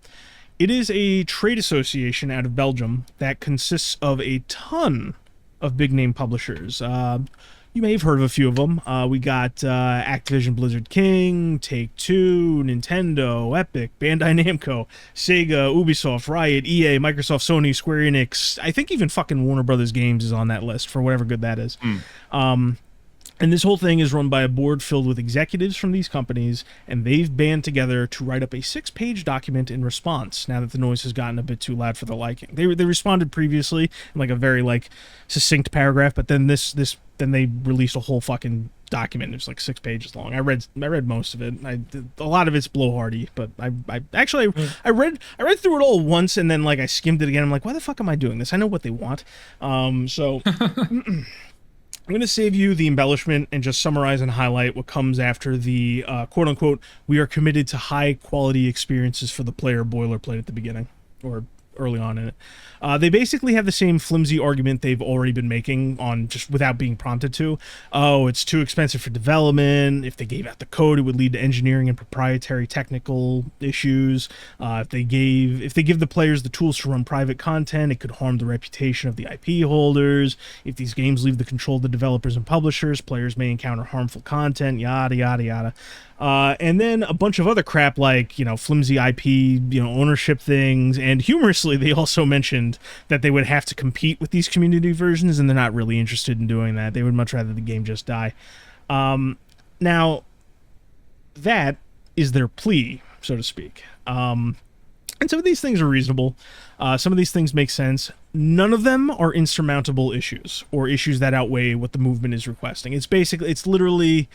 It is a trade association out of Belgium that consists of a ton of big-name publishers. You may have heard of a few of them. We got Activision Blizzard King, Take-Two, Nintendo, Epic, Bandai Namco, Sega, Ubisoft, Riot, EA, Microsoft, Sony, Square Enix. I think even fucking Warner Brothers Games is on that list for whatever good that is. And this whole thing is run by a board filled with executives from these companies, and they've band together to write up a 6-page document in response, now that the noise has gotten a bit too loud for their liking. They responded previously in like a very like succinct paragraph, but then then they released a whole fucking document. It's like 6 pages long. I read most of it. A lot of it's blowhardy, but I read through it all once, and then like I skimmed it again. I'm like, why the fuck am I doing this? I know what they want. So I'm going to save you the embellishment and just summarize and highlight what comes after the quote unquote, we are committed to high quality experiences for the player boilerplate at the beginning, or early on in it. They basically have the same flimsy argument they've already been making on just without being prompted to. Oh, it's too expensive for development. If they gave out the code, it would lead to engineering and proprietary technical issues. If they give the players the tools to run private content, it could harm the reputation of the IP holders. If these games leave the control of the developers and publishers, players may encounter harmful content, yada, yada, yada. And then a bunch of other crap like, flimsy IP, ownership things. And humorously, they also mentioned that they would have to compete with these community versions, and they're not really interested in doing that. They would much rather the game just die. Now, that is their plea, so to speak. And some of these things are reasonable. Some of these things make sense. None of them are insurmountable issues or issues that outweigh what the movement is requesting. It's literally,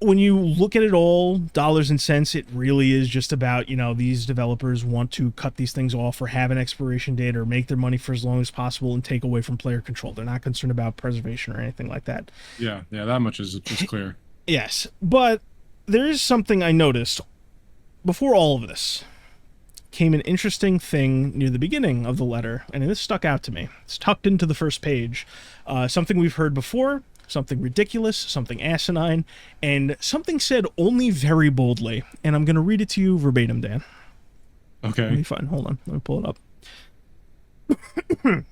when you look at it all, dollars and cents, it really is just about, these developers want to cut these things off or have an expiration date or make their money for as long as possible and take away from player control. They're not concerned about preservation or anything like that. Yeah, that much is clear. Yes, but there is something I noticed before all of this. Came an interesting thing near the beginning of the letter, and this stuck out to me. It's tucked into the first page. Something we've heard before, something ridiculous, something asinine, and something said only very boldly. And I'm going to read it to you verbatim, Dan. Okay. Let me find. Hold on. Let me pull it up.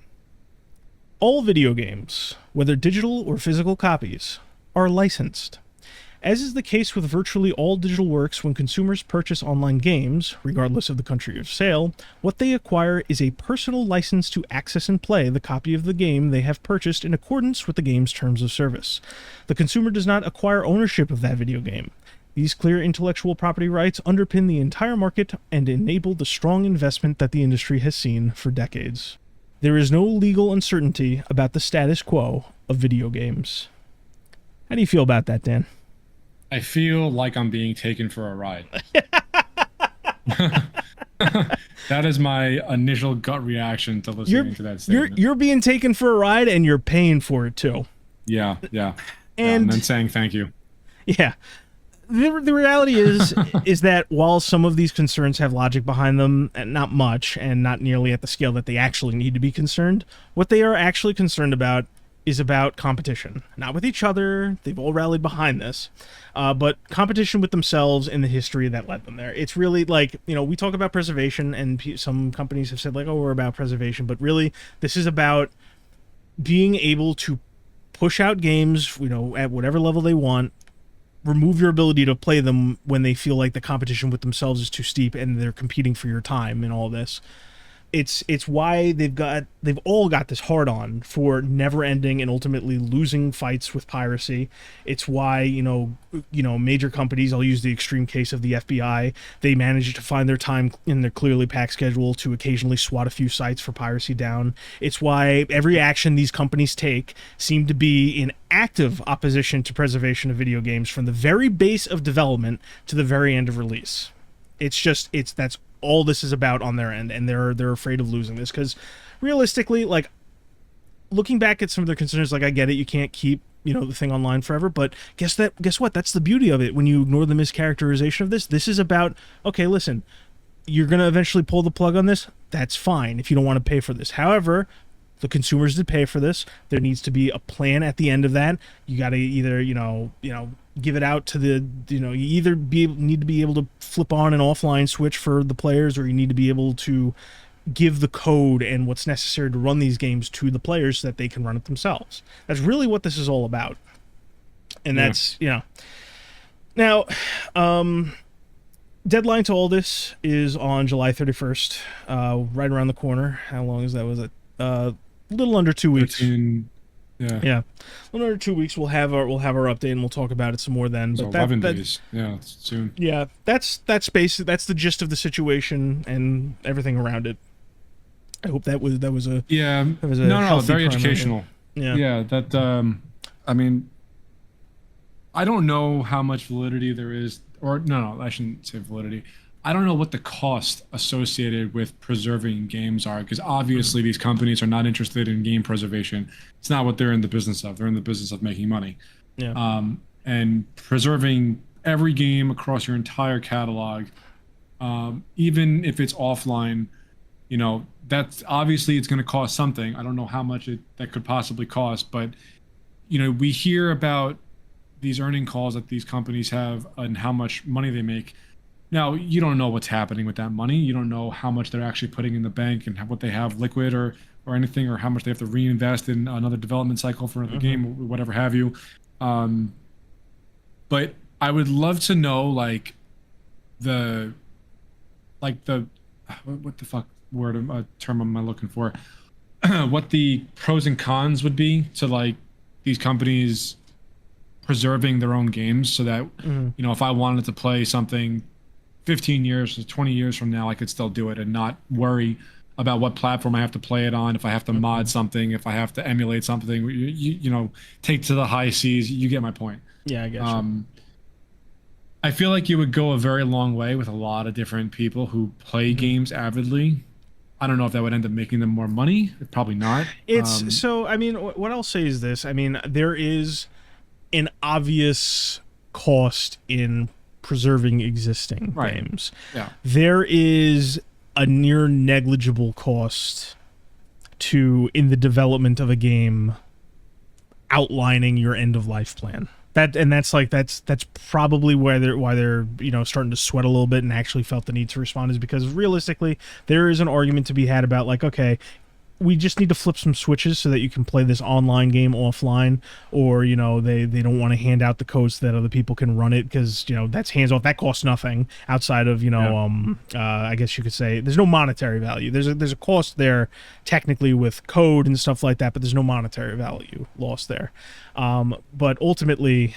All video games, whether digital or physical copies, are licensed. As is the case with virtually all digital works, when consumers purchase online games, regardless of the country of sale, what they acquire is a personal license to access and play the copy of the game they have purchased in accordance with the game's terms of service. The consumer does not acquire ownership of that video game. These clear intellectual property rights underpin the entire market and enable the strong investment that the industry has seen for decades. There is no legal uncertainty about the status quo of video games. How do you feel about that, Dan? I feel like I'm being taken for a ride. That is my initial gut reaction to listening to that statement. You're being taken for a ride, and you're paying for it too. Yeah. And then saying thank you. Yeah. The reality is that while some of these concerns have logic behind them, and not much, and not nearly at the scale that they actually need to be concerned, what they are actually concerned about is about competition. Not with each other, they've all rallied behind this, but competition with themselves and the history that led them there. It's really like, we talk about preservation, and some companies have said like, oh, we're about preservation, but really this is about being able to push out games, at whatever level they want, remove your ability to play them when they feel like the competition with themselves is too steep and they're competing for your time and all this. It's why they've all got this hard on for never ending and ultimately losing fights with piracy. It's why major companies, I'll use the extreme case of the FBI, they manage to find their time in their clearly packed schedule to occasionally swat a few sites for piracy down. It's why every action these companies take seem to be in active opposition to preservation of video games from the very base of development to the very end of release. That's all this is about on their end, and they're afraid of losing this, because realistically, like, looking back at some of their concerns, like, I get it, you can't keep the thing online forever, but guess what, that's the beauty of it. When you ignore the mischaracterization of this is about, okay, listen, you're gonna eventually pull the plug on this, that's fine if you don't want to pay for this. However, the consumers did pay for this. There needs to be a plan at the end of that. You got to either give it out to the, you either need to be able to flip on an offline switch for the players, or you need to be able to give the code and what's necessary to run these games to the players so that they can run it themselves. That's really what this is all about. And that's, Now, deadline to all this is on July 31st, right around the corner. How long is that? Was it a little under 2 weeks? 13, yeah, a little under 2 weeks. We'll have our update, and we'll talk about it some more then. But 11 days. Yeah, it's soon. Yeah, that's basically the gist of the situation and everything around it. I hope that was a no, very educational. Yeah, that I mean, I don't know how much validity there is, or no, I shouldn't say validity. I don't know what the cost associated with preserving games are, because obviously these companies are not interested in game preservation. It's not what they're in the business of. They're in the business of making money. Yeah. And preserving every game across your entire catalog, even if it's offline, that's obviously it's going to cost something. I don't know how much that could possibly cost, but we hear about these earning calls that these companies have and how much money they make. Now, you don't know what's happening with that money. You don't know how much they're actually putting in the bank and what they have liquid or anything, or how much they have to reinvest in another development cycle for another game, or whatever have you. But I would love to know, the what the fuck term am I looking for? What the pros and cons would be to these companies preserving their own games, so that if I wanted to play something 15 years or 20 years from now, I could still do it and not worry about what platform I have to play it on, if I have to mod something, if I have to emulate something, take to the high seas. You get my point. Yeah, I guess. I feel like you would go a very long way with a lot of different people who play games avidly. I don't know if that would end up making them more money. Probably not. So, I mean, what I'll say is this. I mean, there is an obvious cost in preserving existing games. Yeah. There is a near negligible cost in the development of a game outlining your end of life plan. That's probably why they're starting to sweat a little bit and actually felt the need to respond, is because realistically there is an argument to be had about okay, we just need to flip some switches so that you can play this online game offline, or they don't want to hand out the codes so that other people can run it, because that's hands off. That costs nothing outside of I guess you could say there's no monetary value. There's a cost there technically with code and stuff like that, but there's no monetary value lost there. But ultimately,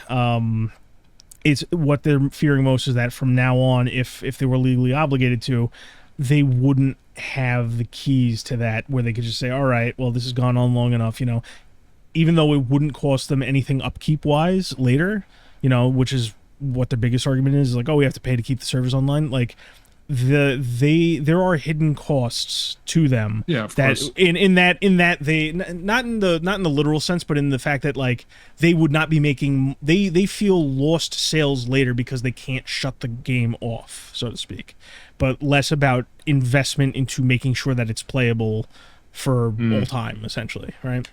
it's what they're fearing most is that from now on, if they were legally obligated to, they wouldn't have the keys to that where they could just say, all right, well, this has gone on long enough, even though it wouldn't cost them anything upkeep wise later, which is what their biggest argument is oh, we have to pay to keep the servers online. There are hidden costs to them. Yeah, of that course. in that they not in the literal sense, but in the fact that they would not be making, they feel lost sales later because they can't shut the game off, so to speak, but less about investment into making sure that it's playable for all time, essentially, right?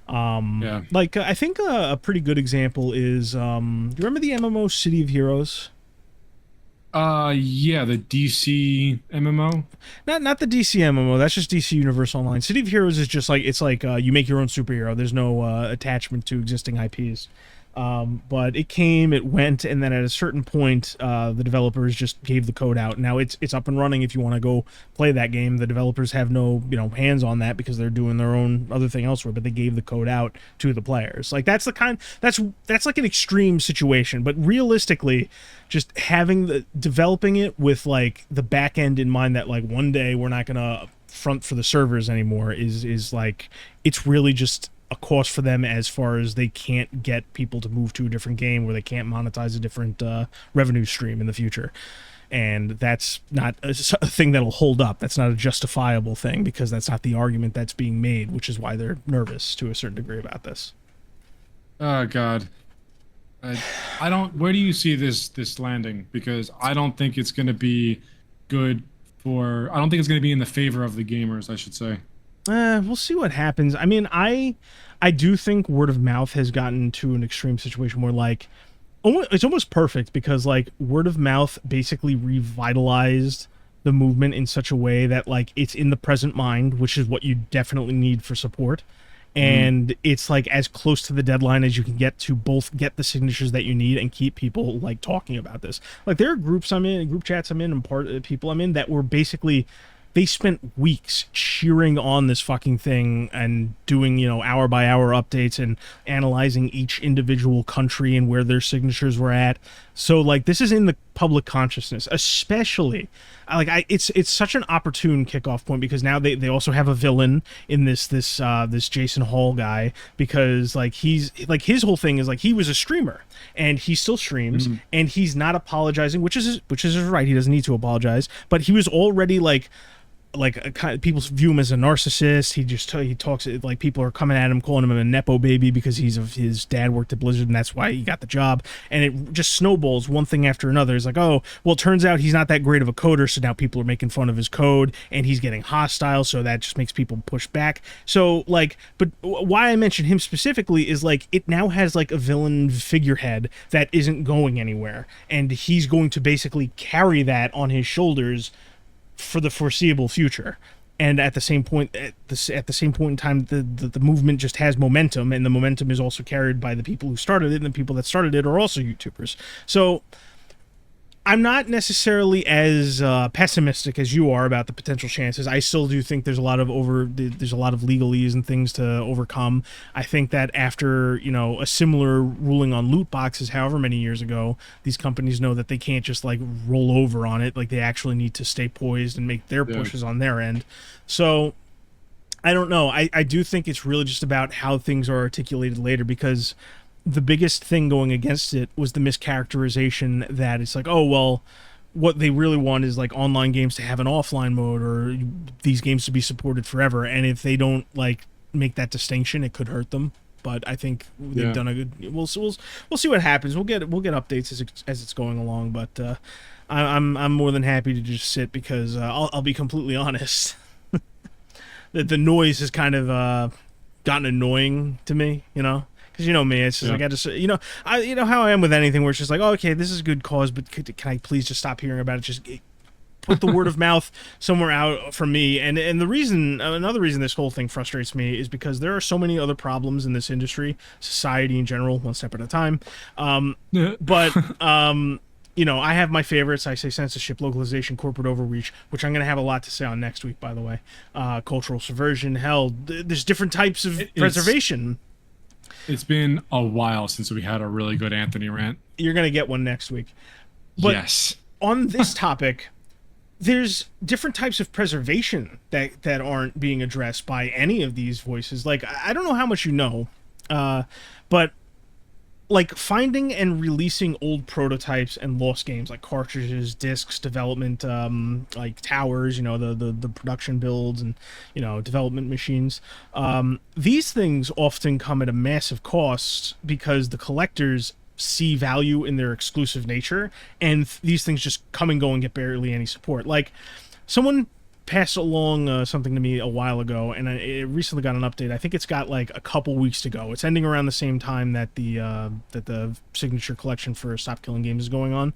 Yeah. I think a pretty good example is do you remember the MMO City of Heroes? Yeah, the DC MMO. Not the DC MMO. That's just DC Universe Online. City of Heroes is just you make your own superhero. There's no attachment to existing IPs. But it came, it went, and then at a certain point, the developers just gave the code out. Now it's up and running if you want to go play that game. The developers have no hands on that because they're doing their own other thing elsewhere. But they gave the code out to the players. That's like an extreme situation. But realistically, just developing it with the back end in mind that one day we're not gonna front for the servers anymore is it's really just a cost for them, as far as they can't get people to move to a different game where they can't monetize a different revenue stream in the future. And that's not a thing that'll hold up. That's not a justifiable thing, because that's not the argument that's being made, which is why they're nervous to a certain degree about this. Oh God, I don't. Where do you see this landing? Because I don't think it's going to be good for. I don't think it's going to be in the favor of the gamers, I should say. We'll see what happens. I mean, I do think word of mouth has gotten to an extreme situation where it's almost perfect, because word of mouth basically revitalized the movement in such a way that it's in the present mind, which is what you definitely need for support. And it's as close to the deadline as you can get to both get the signatures that you need and keep people talking about this. There are group chats I'm in, and people I'm in that were basically, they spent weeks cheering on this fucking thing and doing, hour by hour updates and analyzing each individual country and where their signatures were at. So like this is in the public consciousness, especially it's such an opportune kickoff point because now they also have a villain in this Jason Hall guy, because like he's like his whole thing is like he was a streamer and he still streams and he's not apologizing, which is his right. He doesn't need to apologize, but he was already like people view him as a narcissist. He talks like people are coming at him, calling him a nepo baby because his dad worked at Blizzard and that's why he got the job. And it just snowballs one thing after another. It's like, oh, well, it turns out he's not that great of a coder, so now people are making fun of his code and he's getting hostile, so that just makes people push back. So like, but why I mention him specifically is like it now has like a villain figurehead that isn't going anywhere, and he's going to basically carry that on his shoulders for the foreseeable future. And at the same point in time, the movement just has momentum, and the momentum is also carried by the people who started it, and the people that started it are also YouTubers. So I'm not necessarily as pessimistic as you are about the potential chances. I still do think there's a lot of legalese and things to overcome. I think that after, you know, a similar ruling on loot boxes however many years ago, these companies know that they can't just like roll over on it. Like they actually need to stay poised and make their pushes on their end. So I don't know. I do think it's really just about how things are articulated later, because the biggest thing going against it was the mischaracterization that it's like, oh, well, what they really want is like online games to have an offline mode, or these games to be supported forever. And if they don't like make that distinction, it could hurt them. But I think they've done a good. We'll see what happens. We'll get updates as it's going along. But I'm more than happy to just sit, because I'll be completely honest. The noise has kind of gotten annoying to me, you know. Because you know me, it's just like I just you know how I am with anything where it's just like, oh, okay, this is a good cause, but can I please just stop hearing about it? Just put the word of mouth somewhere out for me. And another reason this whole thing frustrates me is because there are so many other problems in this industry, society in general, one step at a time. But you know, I have my favorites. I say censorship, localization, corporate overreach, which I'm going to have a lot to say on next week, by the way. Cultural subversion, hell, there's different types of preservation. It's been a while since we had a really good Anthony rant. You're going to get one next week. But yes. On this topic, there's different types of preservation that aren't being addressed by any of these voices. Like, I don't know how much you know, but like finding and releasing old prototypes and lost games, like cartridges, discs, development, like towers, you know, the production builds and, you know, development machines. These things often come at a massive cost because the collectors see value in their exclusive nature, and these things just come and go and get barely any support. Like someone passed along something to me a while ago, and it recently got an update. I think it's got like a couple weeks to go. It's ending around the same time that the signature collection for Stop Killing Games is going on.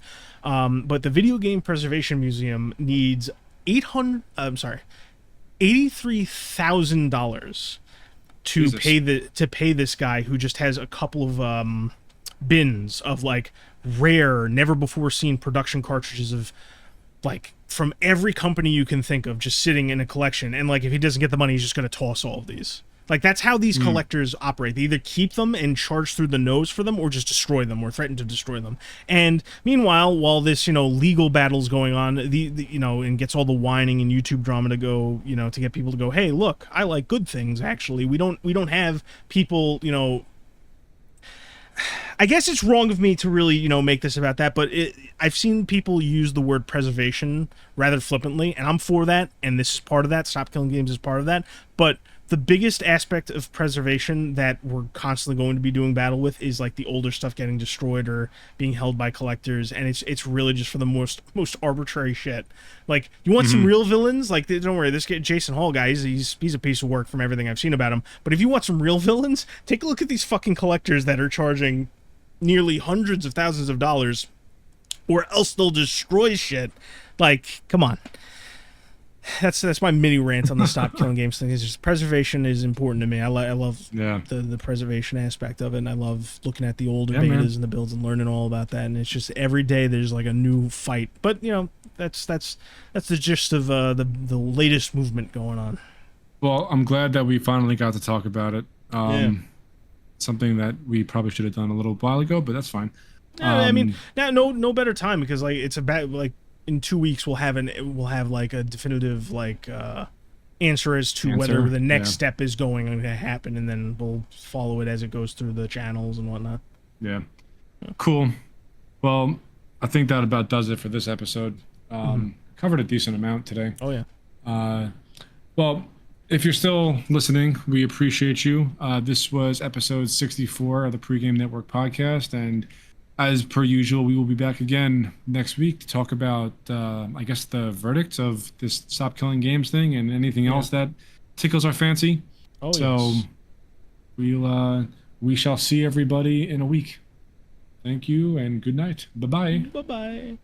But the Video Game Preservation Museum needs $83,000 to pay this guy who just has a couple of bins of like rare, never before seen production cartridges of like from every company you can think of, just sitting in a collection. And like if he doesn't get the money, he's just going to toss all of these. Like that's how these collectors operate. They either keep them and charge through the nose for them, or just destroy them, or threaten to destroy them. And meanwhile, while this, you know, legal battle's going on, the you know, and gets all the whining and YouTube drama to go, you know, to get people to go, hey, look, I like good things. Actually, we don't have people, you know. I guess it's wrong of me to really, you know, make this about that, but I've seen people use the word preservation rather flippantly, and I'm for that, and this is part of that. Stop Killing Games is part of that. But the biggest aspect of preservation that we're constantly going to be doing battle with is like the older stuff getting destroyed or being held by collectors, and it's really just for the most arbitrary shit. Like, you want some real villains? Like, don't worry, this Jason Hall guy, he's a piece of work from everything I've seen about him. But if you want some real villains, take a look at these fucking collectors that are charging nearly hundreds of thousands of dollars, or else they'll destroy shit. Like, come on. That's my mini rant on the Stop Killing Games thing. Is just preservation is important to me. I love the preservation aspect of it, and I love looking at the older betas and the builds and learning all about that. And it's just every day there's like a new fight. But you know, that's the gist of the latest movement going on. Well, I'm glad that we finally got to talk about it. Something that we probably should have done a little while ago, but that's fine. Yeah, I mean, no better time because like it's about like in 2 weeks we'll have like a definitive like answer as to whether the next step is going to happen, and then we'll follow it as it goes through the channels and whatnot. Yeah. Cool. Well, I think that about does it for this episode. Covered a decent amount today. Oh yeah. Well, if you're still listening, we appreciate you. This was episode 64 of the Pregame Network podcast, and as per usual, we will be back again next week to talk about, I guess, the verdict of this Stop Killing Games thing and anything else that tickles our fancy. Oh, so we shall see everybody in a week. Thank you and good night. Bye-bye. Bye-bye.